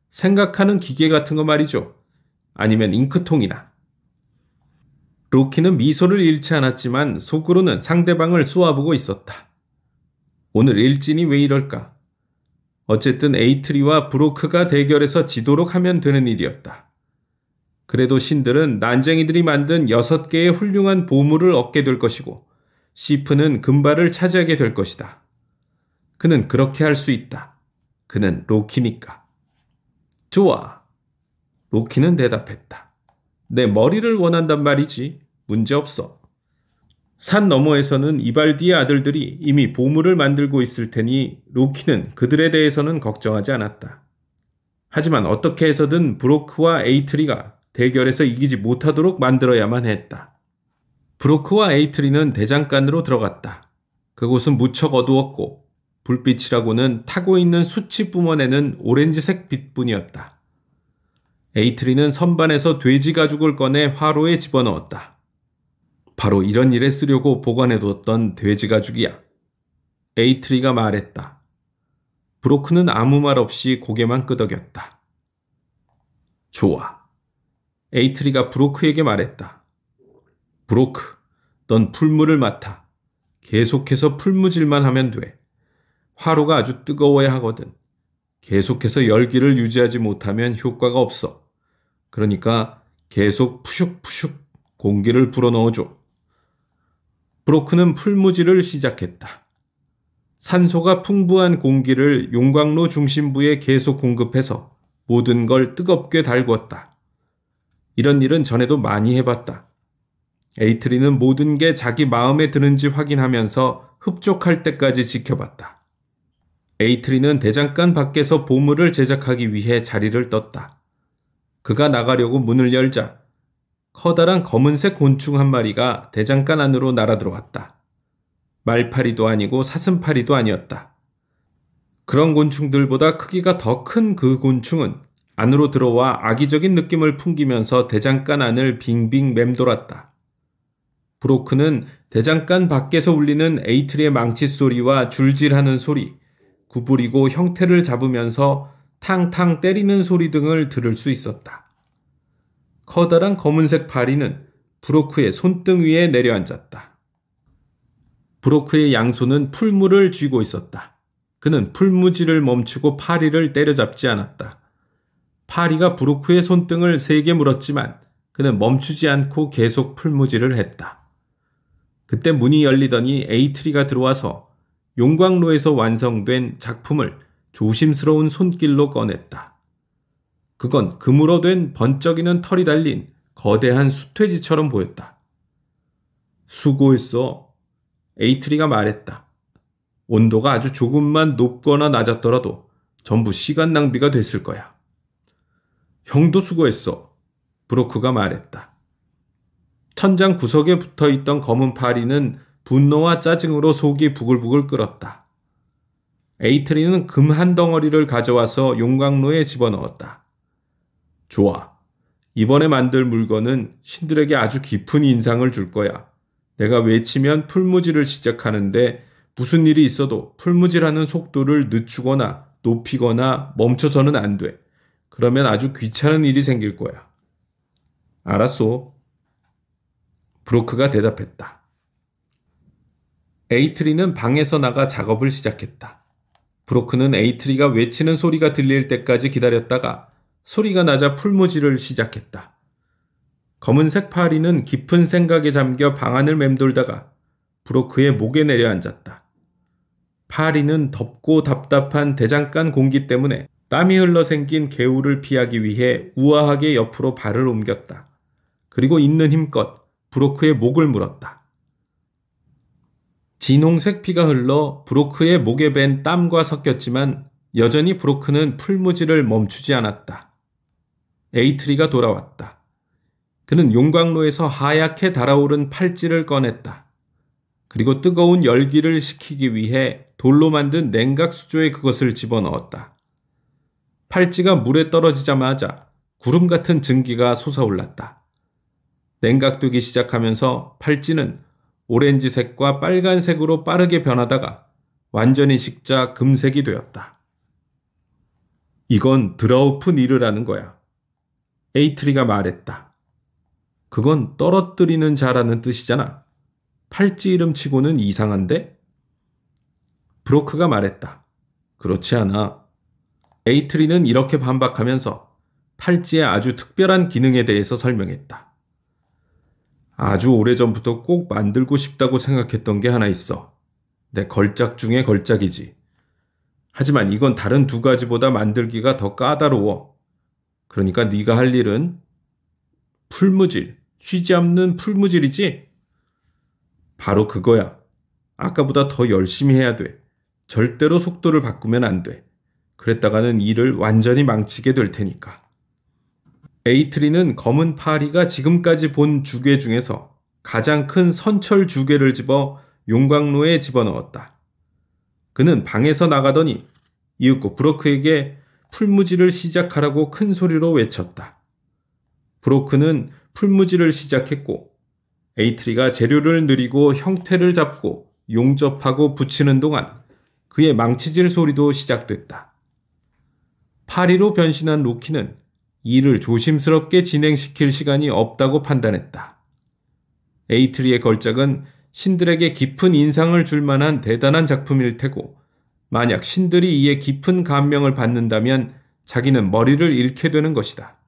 생각하는 기계 같은 거 말이죠. 아니면 잉크통이나. 로키는 미소를 잃지 않았지만 속으로는 상대방을 쏘아보고 있었다. 오늘 일진이 왜 이럴까? 어쨌든 에이트리와 브로크가 대결해서 지도록 하면 되는 일이었다. 그래도 신들은 난쟁이들이 만든 6개의 훌륭한 보물을 얻게 될 것이고 시프는 금발을 차지하게 될 것이다. 그는 그렇게 할 수 있다. 그는 로키니까. 좋아. 로키는 대답했다. 내 머리를 원한단 말이지. 문제없어. 산 너머에서는 이발디의 아들들이 이미 보물을 만들고 있을 테니 로키는 그들에 대해서는 걱정하지 않았다. 하지만 어떻게 해서든 브로크와 에이트리가 대결에서 이기지 못하도록 만들어야만 했다. 브로크와 에이트리는 대장간으로 들어갔다. 그곳은 무척 어두웠고 불빛이라고는 타고 있는 수치 뿜어내는 오렌지색 빛뿐이었다. 에이트리는 선반에서 돼지 가죽을 꺼내 화로에 집어넣었다. 바로 이런 일에 쓰려고 보관해뒀던 돼지 가죽이야. 에이트리가 말했다. 브로크는 아무 말 없이 고개만 끄덕였다. 좋아. 에이트리가 브로크에게 말했다. 브로크, 넌 풀무를 맡아. 계속해서 풀무질만 하면 돼. 화로가 아주 뜨거워야 하거든. 계속해서 열기를 유지하지 못하면 효과가 없어. 그러니까 계속 푸슉푸슉 공기를 불어넣어줘. 브로크는 풀무질을 시작했다. 산소가 풍부한 공기를 용광로 중심부에 계속 공급해서 모든 걸 뜨겁게 달구었다. 이런 일은 전에도 많이 해봤다. 에이트리는 모든 게 자기 마음에 드는지 확인하면서 흡족할 때까지 지켜봤다. 에이트리는 대장간 밖에서 보물을 제작하기 위해 자리를 떴다. 그가 나가려고 문을 열자 커다란 검은색 곤충 한 마리가 대장간 안으로 날아들어왔다. 말파리도 아니고 사슴파리도 아니었다. 그런 곤충들보다 크기가 더 큰 그 곤충은 안으로 들어와 악의적인 느낌을 풍기면서 대장간 안을 빙빙 맴돌았다. 브로크는 대장간 밖에서 울리는 에이트리의 망치 소리와 줄질하는 소리, 구부리고 형태를 잡으면서 탕탕 때리는 소리 등을 들을 수 있었다. 커다란 검은색 파리는 브로크의 손등 위에 내려앉았다. 브로크의 양손은 풀무를 쥐고 있었다. 그는 풀무질을 멈추고 파리를 때려잡지 않았다. 파리가 브로크의 손등을 세게 물었지만 그는 멈추지 않고 계속 풀무질을 했다. 그때 문이 열리더니 에이트리가 들어와서 용광로에서 완성된 작품을 조심스러운 손길로 꺼냈다. 그건 금으로 된 번쩍이는 털이 달린 거대한 수퇴지처럼 보였다. 수고했어. 에이트리가 말했다. 온도가 아주 조금만 높거나 낮았더라도 전부 시간 낭비가 됐을 거야. 형도 수고했어. 브로크가 말했다. 천장 구석에 붙어있던 검은 파리는 분노와 짜증으로 속이 부글부글 끓었다. 에이트리는 금 한 덩어리를 가져와서 용광로에 집어넣었다. 좋아. 이번에 만들 물건은 신들에게 아주 깊은 인상을 줄 거야. 내가 외치면 풀무질을 시작하는데 무슨 일이 있어도 풀무질하는 속도를 늦추거나 높이거나 멈춰서는 안 돼. 그러면 아주 귀찮은 일이 생길 거야. 알았소. 브로크가 대답했다. 에이트리는 방에서 나가 작업을 시작했다. 브로크는 에이트리가 외치는 소리가 들릴 때까지 기다렸다가 소리가 나자 풀무질을 시작했다. 검은색 파리는 깊은 생각에 잠겨 방 안을 맴돌다가 브로크의 목에 내려앉았다. 파리는 덥고 답답한 대장간 공기 때문에 땀이 흘러 생긴 개울을 피하기 위해 우아하게 옆으로 발을 옮겼다. 그리고 있는 힘껏 브로크의 목을 물었다. 진홍색 피가 흘러 브로크의 목에 밴 땀과 섞였지만 여전히 브로크는 풀무질을 멈추지 않았다. 에이트리가 돌아왔다. 그는 용광로에서 하얗게 달아오른 팔찌를 꺼냈다. 그리고 뜨거운 열기를 식히기 위해 돌로 만든 냉각 수조에 그것을 집어넣었다. 팔찌가 물에 떨어지자마자 구름 같은 증기가 솟아올랐다. 냉각되기 시작하면서 팔찌는 오렌지색과 빨간색으로 빠르게 변하다가 완전히 식자 금색이 되었다. 이건 드라우프 니르라는 거야. 에이트리가 말했다. 그건 떨어뜨리는 자라는 뜻이잖아. 팔찌 이름 치고는 이상한데? 브로크가 말했다. 그렇지 않아. 에이트리는 이렇게 반박하면서 팔찌의 아주 특별한 기능에 대해서 설명했다. 아주 오래전부터 꼭 만들고 싶다고 생각했던 게 하나 있어. 내 걸작 중에 걸작이지. 하지만 이건 다른 두 가지보다 만들기가 더 까다로워. 그러니까 네가 할 일은 풀무질, 쉬지 않는 풀무질이지? 바로 그거야. 아까보다 더 열심히 해야 돼. 절대로 속도를 바꾸면 안 돼. 그랬다가는 일을 완전히 망치게 될 테니까. 에이트리는 검은 파리가 지금까지 본 주괴 중에서 가장 큰 선철 주괴를 집어 용광로에 집어넣었다. 그는 방에서 나가더니 이윽고 브로크에게 풀무질을 시작하라고 큰 소리로 외쳤다. 브로크는 풀무질을 시작했고 에이트리가 재료를 늘이고 형태를 잡고 용접하고 붙이는 동안 그의 망치질 소리도 시작됐다. 파리로 변신한 로키는 일을 조심스럽게 진행시킬 시간이 없다고 판단했다. 에이트리의 걸작은 신들에게 깊은 인상을 줄 만한 대단한 작품일 테고 만약 신들이 이에 깊은 감명을 받는다면 자기는 머리를 잃게 되는 것이다.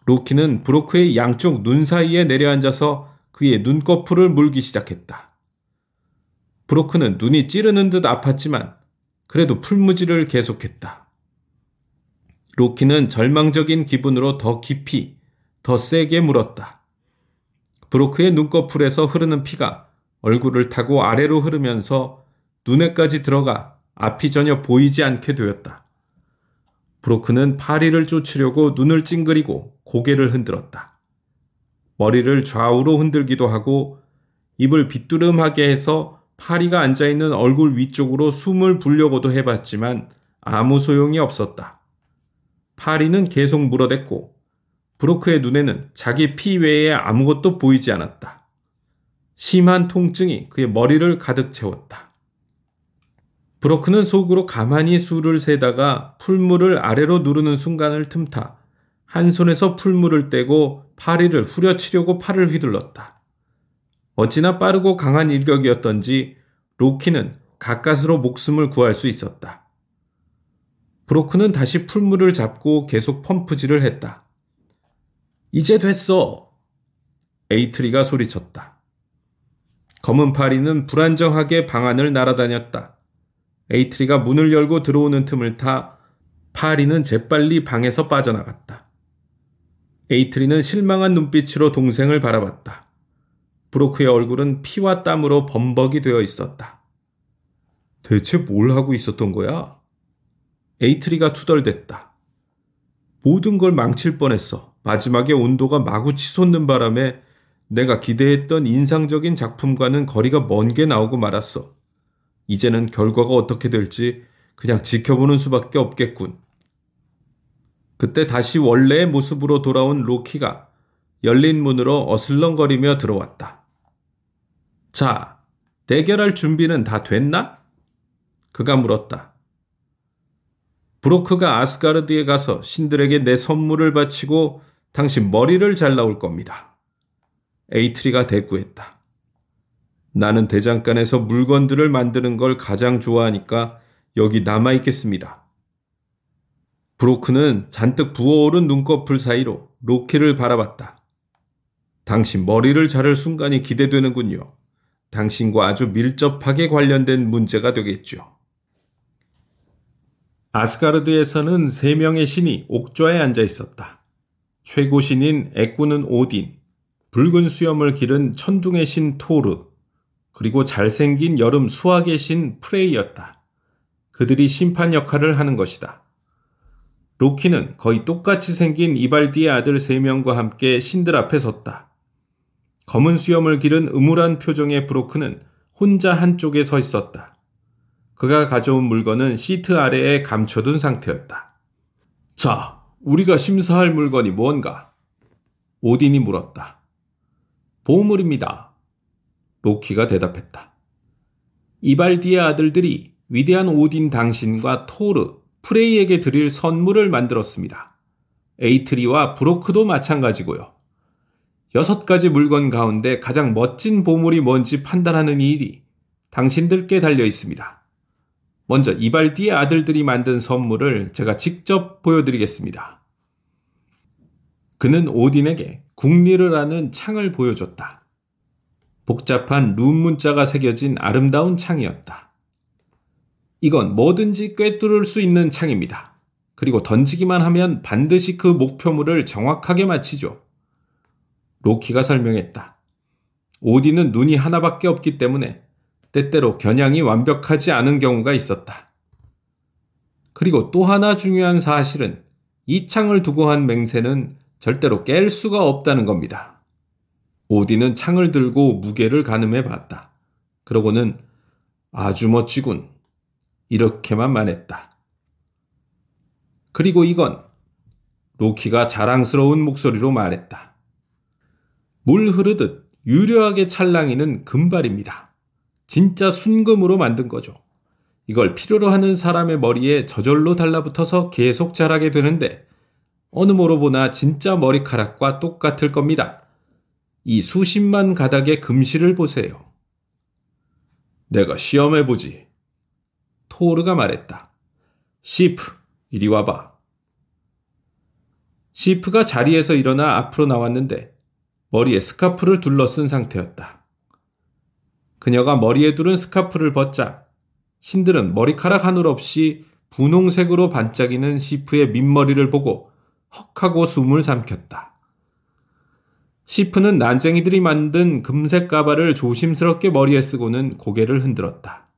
로키는 브로크의 양쪽 눈 사이에 내려앉아서 그의 눈꺼풀을 물기 시작했다. 브로크는 눈이 찌르는 듯 아팠지만 그래도 풀무질을 계속했다. 로키는 절망적인 기분으로 더 깊이, 더 세게 물었다. 브로크의 눈꺼풀에서 흐르는 피가 얼굴을 타고 아래로 흐르면서 눈에까지 들어가 앞이 전혀 보이지 않게 되었다. 브로크는 파리를 쫓으려고 눈을 찡그리고 고개를 흔들었다. 머리를 좌우로 흔들기도 하고 입을 빗두름하게 해서 파리가 앉아있는 얼굴 위쪽으로 숨을 불려고도 해봤지만 아무 소용이 없었다. 파리는 계속 물어댔고 브로크의 눈에는 자기 피 외에 아무것도 보이지 않았다. 심한 통증이 그의 머리를 가득 채웠다. 브로크는 속으로 가만히 수를 세다가 풀물을 아래로 누르는 순간을 틈타 한 손에서 풀물을 떼고 파리를 후려치려고 팔을 휘둘렀다. 어찌나 빠르고 강한 일격이었던지 로키는 가까스로 목숨을 구할 수 있었다. 브로크는 다시 풀물을 잡고 계속 펌프질을 했다. 이제 됐어! 에이트리가 소리쳤다. 검은 파리는 불안정하게 방 안을 날아다녔다. 에이트리가 문을 열고 들어오는 틈을 타 파리는 재빨리 방에서 빠져나갔다. 에이트리는 실망한 눈빛으로 동생을 바라봤다. 브로크의 얼굴은 피와 땀으로 범벅이 되어 있었다. 대체 뭘 하고 있었던 거야? 에이트리가 투덜댔다. 모든 걸 망칠 뻔했어. 마지막에 온도가 마구 치솟는 바람에 내가 기대했던 인상적인 작품과는 거리가 먼 게 나오고 말았어. 이제는 결과가 어떻게 될지 그냥 지켜보는 수밖에 없겠군. 그때 다시 원래의 모습으로 돌아온 로키가 열린 문으로 어슬렁거리며 들어왔다. 자, 대결할 준비는 다 됐나? 그가 물었다. 브로크가 아스가르드에 가서 신들에게 내 선물을 바치고 당신 머리를 잘라올 겁니다. 에이트리가 대꾸했다. 나는 대장간에서 물건들을 만드는 걸 가장 좋아하니까 여기 남아있겠습니다. 브로크는 잔뜩 부어오른 눈꺼풀 사이로 로키를 바라봤다. 당신 머리를 자를 순간이 기대되는군요. 당신과 아주 밀접하게 관련된 문제가 되겠죠. 아스가르드에서는 3명의 신이 옥좌에 앉아 있었다. 최고 신인 애꾸는 오딘, 붉은 수염을 기른 천둥의 신 토르, 그리고 잘생긴 여름 수학의 신 프레이였다. 그들이 심판 역할을 하는 것이다. 로키는 거의 똑같이 생긴 이발디의 아들 3명과 함께 신들 앞에 섰다. 검은 수염을 기른 음울한 표정의 브로크는 혼자 한쪽에 서 있었다. 그가 가져온 물건은 시트 아래에 감춰둔 상태였다. 자, 우리가 심사할 물건이 뭔가? 오딘이 물었다. 보물입니다. 로키가 대답했다. 이발디의 아들들이 위대한 오딘 당신과 토르, 프레이에게 드릴 선물을 만들었습니다. 에이트리와 브로크도 마찬가지고요. 6가지 물건 가운데 가장 멋진 보물이 뭔지 판단하는 이 일이 당신들께 달려 있습니다. 먼저 이발디의 아들들이 만든 선물을 제가 직접 보여드리겠습니다. 그는 오딘에게 국리르라는 창을 보여줬다. 복잡한 룬 문자가 새겨진 아름다운 창이었다. 이건 뭐든지 꿰뚫을 수 있는 창입니다. 그리고 던지기만 하면 반드시 그 목표물을 정확하게 맞히죠. 로키가 설명했다. 오딘은 눈이 하나밖에 없기 때문에 때때로 겨냥이 완벽하지 않은 경우가 있었다. 그리고 또 하나 중요한 사실은 이 창을 두고 한 맹세는 절대로 깰 수가 없다는 겁니다. 오딘은 창을 들고 무게를 가늠해 봤다. 그러고는 아주 멋지군. 이렇게만 말했다. 그리고 이건 로키가 자랑스러운 목소리로 말했다. 물 흐르듯 유려하게 찰랑이는 금발입니다. 진짜 순금으로 만든 거죠. 이걸 필요로 하는 사람의 머리에 저절로 달라붙어서 계속 자라게 되는데 어느 모로 보나 진짜 머리카락과 똑같을 겁니다. 이 수십만 가닥의 금실을 보세요. 내가 시험해보지. 토르가 말했다. 시프, 이리 와봐. 시프가 자리에서 일어나 앞으로 나왔는데 머리에 스카프를 둘러쓴 상태였다. 그녀가 머리에 두른 스카프를 벗자 신들은 머리카락 한 올 없이 분홍색으로 반짝이는 시프의 밑머리를 보고 헉하고 숨을 삼켰다. 시프는 난쟁이들이 만든 금색 가발을 조심스럽게 머리에 쓰고는 고개를 흔들었다.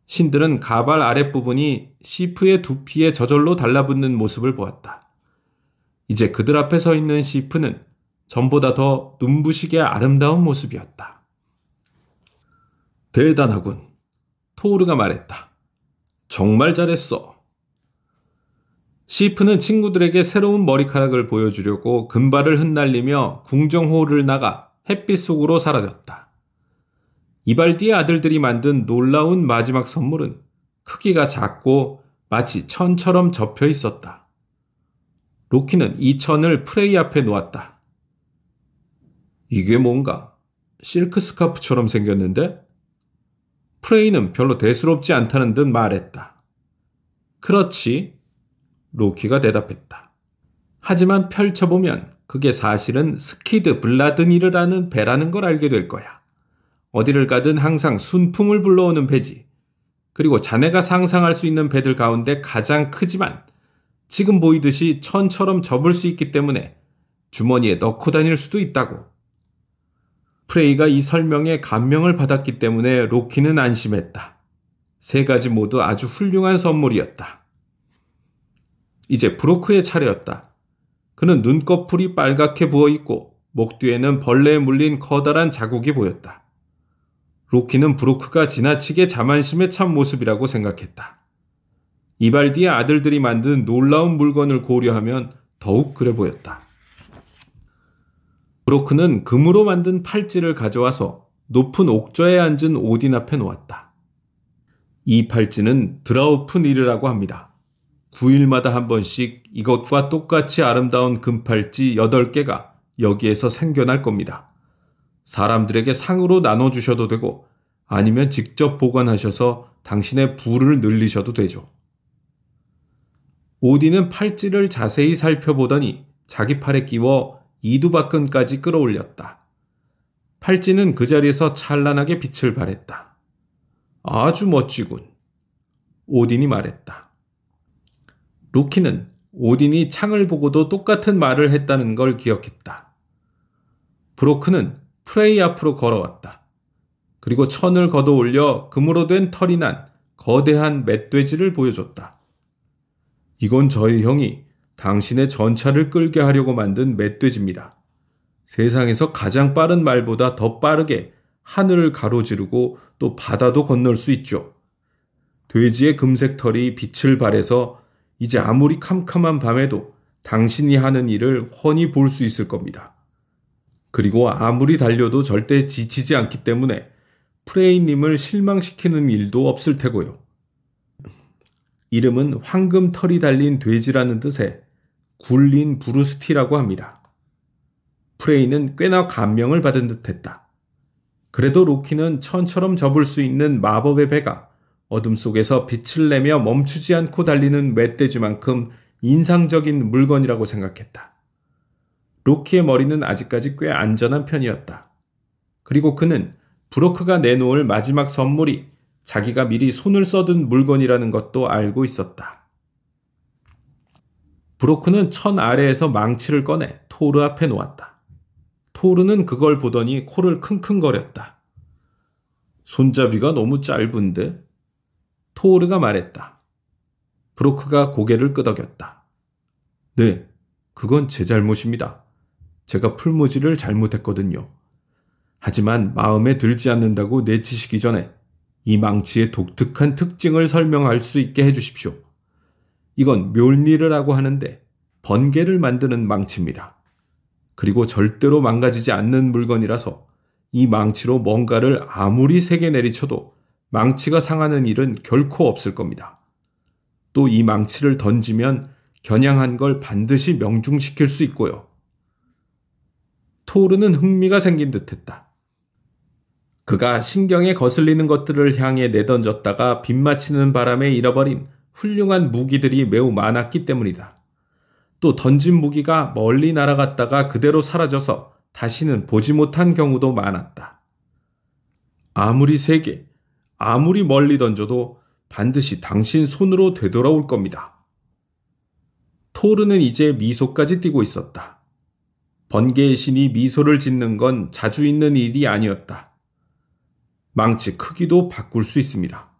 신들은 가발 아랫부분이 시프의 두피에 저절로 달라붙는 모습을 보았다. 이제 그들 앞에 서 있는 시프는 전보다 더 눈부시게 아름다운 모습이었다. 대단하군. 토르가 말했다. 정말 잘했어. 시프는 친구들에게 새로운 머리카락을 보여주려고 금발을 흩날리며 궁정호를 나가 햇빛 속으로 사라졌다. 이발디의 아들들이 만든 놀라운 마지막 선물은 크기가 작고 마치 천처럼 접혀 있었다. 로키는 이 천을 프레이 앞에 놓았다. 이게 뭔가 실크 스카프처럼 생겼는데? 프레이는 별로 대수롭지 않다는 듯 말했다. 그렇지. 로키가 대답했다. 하지만 펼쳐보면 그게 사실은 스키드 블라드니르라는 배라는 걸 알게 될 거야. 어디를 가든 항상 순풍을 불러오는 배지. 그리고 자네가 상상할 수 있는 배들 가운데 가장 크지만 지금 보이듯이 천처럼 접을 수 있기 때문에 주머니에 넣고 다닐 수도 있다고. 프레이가 이 설명에 감명을 받았기 때문에 로키는 안심했다. 3가지 모두 아주 훌륭한 선물이었다. 이제 브로크의 차례였다. 그는 눈꺼풀이 빨갛게 부어있고 목 뒤에는 벌레에 물린 커다란 자국이 보였다. 로키는 브로크가 지나치게 자만심에 찬 모습이라고 생각했다. 이발디의 아들들이 만든 놀라운 물건을 고려하면 더욱 그래 보였다. 브로크는 금으로 만든 팔찌를 가져와서 높은 옥좌에 앉은 오딘 앞에 놓았다. 이 팔찌는 드라우프니르라고 합니다. 9일마다 한 번씩 이것과 똑같이 아름다운 금팔찌 8개가 여기에서 생겨날 겁니다. 사람들에게 상으로 나눠주셔도 되고 아니면 직접 보관하셔서 당신의 부를 늘리셔도 되죠. 오딘은 팔찌를 자세히 살펴보더니 자기 팔에 끼워 이두박근까지 끌어올렸다. 팔찌는 그 자리에서 찬란하게 빛을 발했다. 아주 멋지군. 오딘이 말했다. 로키는 오딘이 창을 보고도 똑같은 말을 했다는 걸 기억했다. 브로크는 프레이 앞으로 걸어왔다. 그리고 천을 걷어올려 금으로 된 털이 난 거대한 멧돼지를 보여줬다. 이건 저희 형이 당신의 전차를 끌게 하려고 만든 멧돼지입니다. 세상에서 가장 빠른 말보다 더 빠르게 하늘을 가로지르고 또 바다도 건널 수 있죠. 돼지의 금색 털이 빛을 발해서 이제 아무리 캄캄한 밤에도 당신이 하는 일을 훤히 볼 수 있을 겁니다. 그리고 아무리 달려도 절대 지치지 않기 때문에 프레이님을 실망시키는 일도 없을 테고요. 이름은 황금털이 달린 돼지라는 뜻의 굴린 브루스티라고 합니다. 프레이는 꽤나 감명을 받은 듯했다. 그래도 로키는 천처럼 접을 수 있는 마법의 배가 어둠 속에서 빛을 내며 멈추지 않고 달리는 멧돼지만큼 인상적인 물건이라고 생각했다. 로키의 머리는 아직까지 꽤 안전한 편이었다. 그리고 그는 브로크가 내놓을 마지막 선물이 자기가 미리 손을 써둔 물건이라는 것도 알고 있었다. 브로크는 천 아래에서 망치를 꺼내 토르 앞에 놓았다. 토르는 그걸 보더니 코를 킁킁거렸다. 손잡이가 너무 짧은데? 토르가 말했다. 브로크가 고개를 끄덕였다. 네, 그건 제 잘못입니다. 제가 풀무지를 잘못했거든요. 하지만 마음에 들지 않는다고 내치시기 전에 이 망치의 독특한 특징을 설명할 수 있게 해주십시오. 이건 묠니르라고 하는데 번개를 만드는 망치입니다. 그리고 절대로 망가지지 않는 물건이라서 이 망치로 뭔가를 아무리 세게 내리쳐도 망치가 상하는 일은 결코 없을 겁니다. 또 이 망치를 던지면 겨냥한 걸 반드시 명중시킬 수 있고요. 토르는 흥미가 생긴 듯했다. 그가 신경에 거슬리는 것들을 향해 내던졌다가 빗맞히는 바람에 잃어버린 훌륭한 무기들이 매우 많았기 때문이다. 또 던진 무기가 멀리 날아갔다가 그대로 사라져서 다시는 보지 못한 경우도 많았다. 아무리 세게, 아무리 멀리 던져도 반드시 당신 손으로 되돌아올 겁니다. 토르는 이제 미소까지 띠고 있었다. 번개의 신이 미소를 짓는 건 자주 있는 일이 아니었다. 망치 크기도 바꿀 수 있습니다.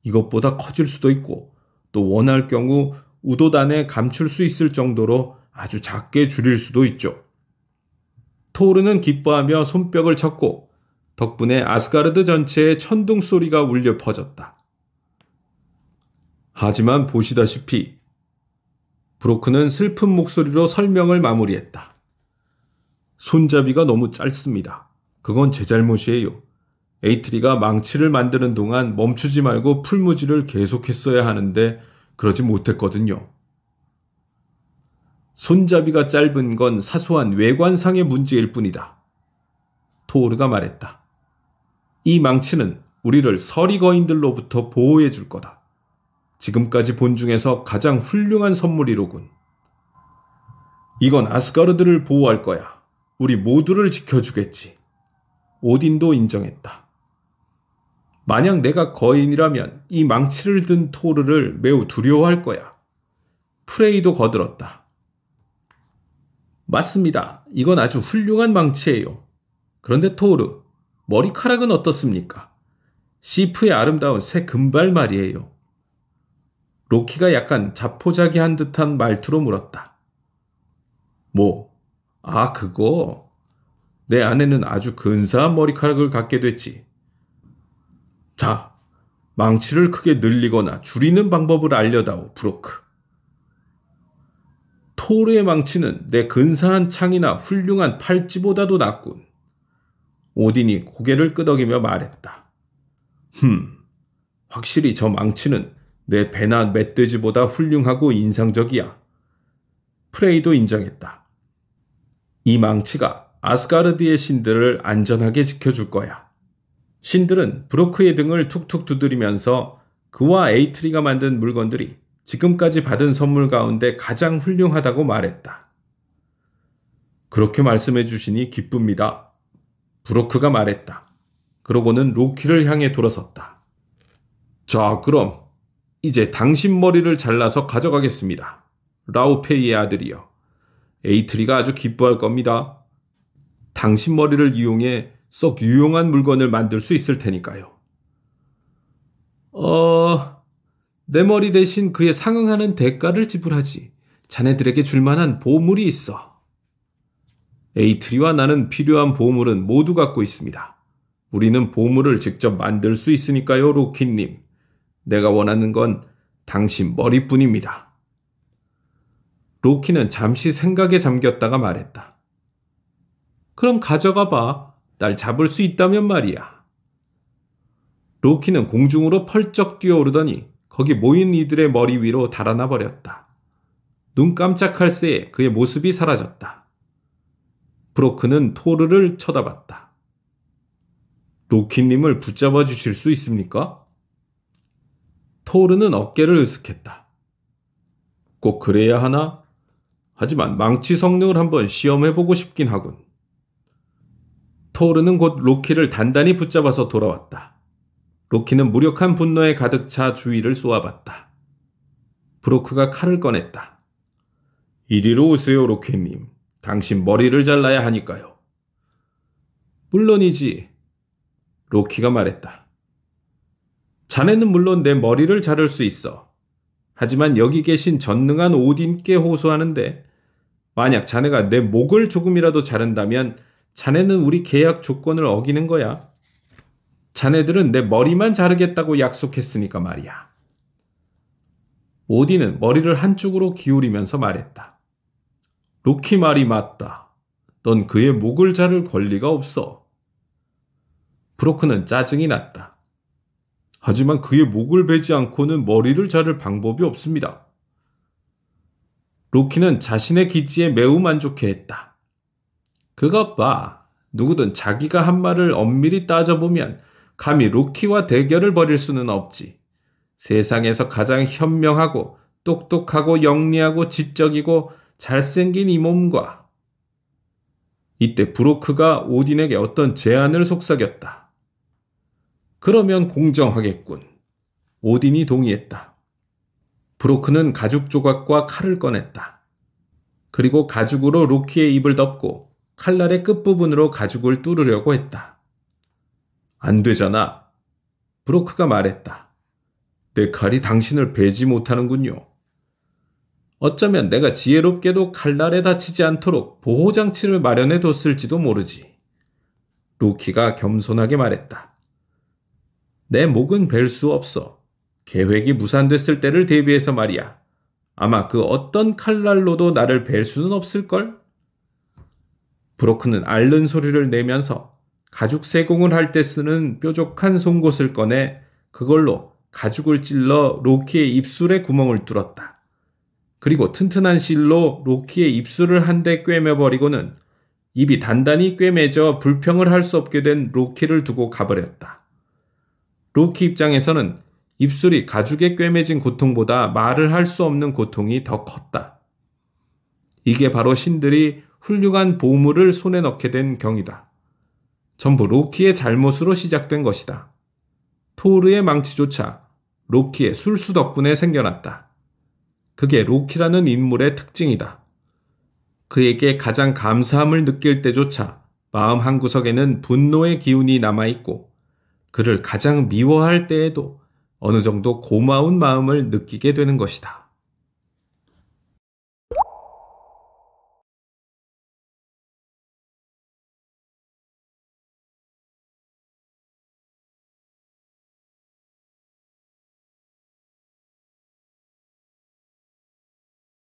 이것보다 커질 수도 있고 또 원할 경우 우도단에 감출 수 있을 정도로 아주 작게 줄일 수도 있죠. 토르는 기뻐하며 손뼉을 쳤고 덕분에 아스가르드 전체에 천둥 소리가 울려 퍼졌다. 하지만 보시다시피 브로크는 슬픈 목소리로 설명을 마무리했다. 손잡이가 너무 짧습니다. 그건 제 잘못이에요. 에이트리가 망치를 만드는 동안 멈추지 말고 풀무지를 계속했어야 하는데 그러지 못했거든요. 손잡이가 짧은 건 사소한 외관상의 문제일 뿐이다. 토르가 말했다. 이 망치는 우리를 서리거인들로부터 보호해 줄 거다. 지금까지 본 중에서 가장 훌륭한 선물이로군. 이건 아스가르드를 보호할 거야. 우리 모두를 지켜주겠지. 오딘도 인정했다. 만약 내가 거인이라면 이 망치를 든 토르를 매우 두려워할 거야. 프레이도 거들었다. 맞습니다. 이건 아주 훌륭한 망치예요. 그런데 토르, 머리카락은 어떻습니까? 시프의 아름다운 새 금발 말이에요. 로키가 약간 자포자기한 듯한 말투로 물었다. 그거? 내 아내는 아주 근사한 머리카락을 갖게 됐지. 자, 망치를 크게 늘리거나 줄이는 방법을 알려다오, 브로크. 토르의 망치는 내 근사한 창이나 훌륭한 팔찌보다도 낫군. 오딘이 고개를 끄덕이며 말했다. 확실히 저 망치는 내 배나 멧돼지보다 훌륭하고 인상적이야. 프레이도 인정했다. 이 망치가 아스가르드의 신들을 안전하게 지켜줄 거야. 신들은 브로크의 등을 툭툭 두드리면서 그와 에이트리가 만든 물건들이 지금까지 받은 선물 가운데 가장 훌륭하다고 말했다. 그렇게 말씀해 주시니 기쁩니다. 브로크가 말했다. 그러고는 로키를 향해 돌아섰다. 자, 그럼 이제 당신 머리를 잘라서 가져가겠습니다. 라우페이의 아들이여. 에이트리가 아주 기뻐할 겁니다. 당신 머리를 이용해 썩 유용한 물건을 만들 수 있을 테니까요. 내 머리 대신 그에 상응하는 대가를 지불하지. 자네들에게 줄 만한 보물이 있어. 에이트리와 나는 필요한 보물은 모두 갖고 있습니다. 우리는 보물을 직접 만들 수 있으니까요, 로키님. 내가 원하는 건 당신 머리뿐입니다. 로키는 잠시 생각에 잠겼다가 말했다. 그럼 가져가 봐. 날 잡을 수 있다면 말이야. 로키는 공중으로 펄쩍 뛰어오르더니 거기 모인 이들의 머리 위로 달아나 버렸다. 눈 깜짝할 새에 그의 모습이 사라졌다. 브로크는 토르를 쳐다봤다. 로키님을 붙잡아 주실 수 있습니까? 토르는 어깨를 으쓱했다. 꼭 그래야 하나? 하지만 망치 성능을 한번 시험해보고 싶긴 하군. 토르는 곧 로키를 단단히 붙잡아서 돌아왔다. 로키는 무력한 분노에 가득 차 주위를 쏘아봤다. 브로크가 칼을 꺼냈다. 이리로 오세요, 로키님. 당신 머리를 잘라야 하니까요. 물론이지. 로키가 말했다. 자네는 물론 내 머리를 자를 수 있어. 하지만 여기 계신 전능한 오딘께 호소하는데 만약 자네가 내 목을 조금이라도 자른다면 자네는 우리 계약 조건을 어기는 거야. 자네들은 내 머리만 자르겠다고 약속했으니까 말이야. 오딘은 머리를 한쪽으로 기울이면서 말했다. 로키 말이 맞다. 넌 그의 목을 자를 권리가 없어. 브로크는 짜증이 났다. 하지만 그의 목을 베지 않고는 머리를 자를 방법이 없습니다. 로키는 자신의 기지에 매우 만족해했다. 그것 봐. 누구든 자기가 한 말을 엄밀히 따져보면 감히 로키와 대결을 벌일 수는 없지. 세상에서 가장 현명하고 똑똑하고 영리하고 지적이고 잘생긴 이 몸과. 이때 브로크가 오딘에게 어떤 제안을 속삭였다. 그러면 공정하겠군. 오딘이 동의했다. 브로크는 가죽 조각과 칼을 꺼냈다. 그리고 가죽으로 로키의 입을 덮고 칼날의 끝부분으로 가죽을 뚫으려고 했다. 안 되잖아. 브로크가 말했다. 내 칼이 당신을 베지 못하는군요. 어쩌면 내가 지혜롭게도 칼날에 다치지 않도록 보호장치를 마련해 뒀을지도 모르지. 로키가 겸손하게 말했다. 내 목은 벨 수 없어. 계획이 무산됐을 때를 대비해서 말이야. 아마 그 어떤 칼날로도 나를 벨 수는 없을걸? 브로크는 앓는 소리를 내면서 가죽 세공을 할 때 쓰는 뾰족한 송곳을 꺼내 그걸로 가죽을 찔러 로키의 입술에 구멍을 뚫었다. 그리고 튼튼한 실로 로키의 입술을 한 대 꿰매버리고는 입이 단단히 꿰매져 불평을 할 수 없게 된 로키를 두고 가버렸다. 로키 입장에서는 입술이 가죽에 꿰매진 고통보다 말을 할 수 없는 고통이 더 컸다. 이게 바로 신들이 훌륭한 보물을 손에 넣게 된 경이다. 전부 로키의 잘못으로 시작된 것이다. 토르의 망치조차 로키의 술수 덕분에 생겨났다. 그게 로키라는 인물의 특징이다. 그에게 가장 감사함을 느낄 때조차 마음 한구석에는 분노의 기운이 남아있고 그를 가장 미워할 때에도 어느 정도 고마운 마음을 느끼게 되는 것이다.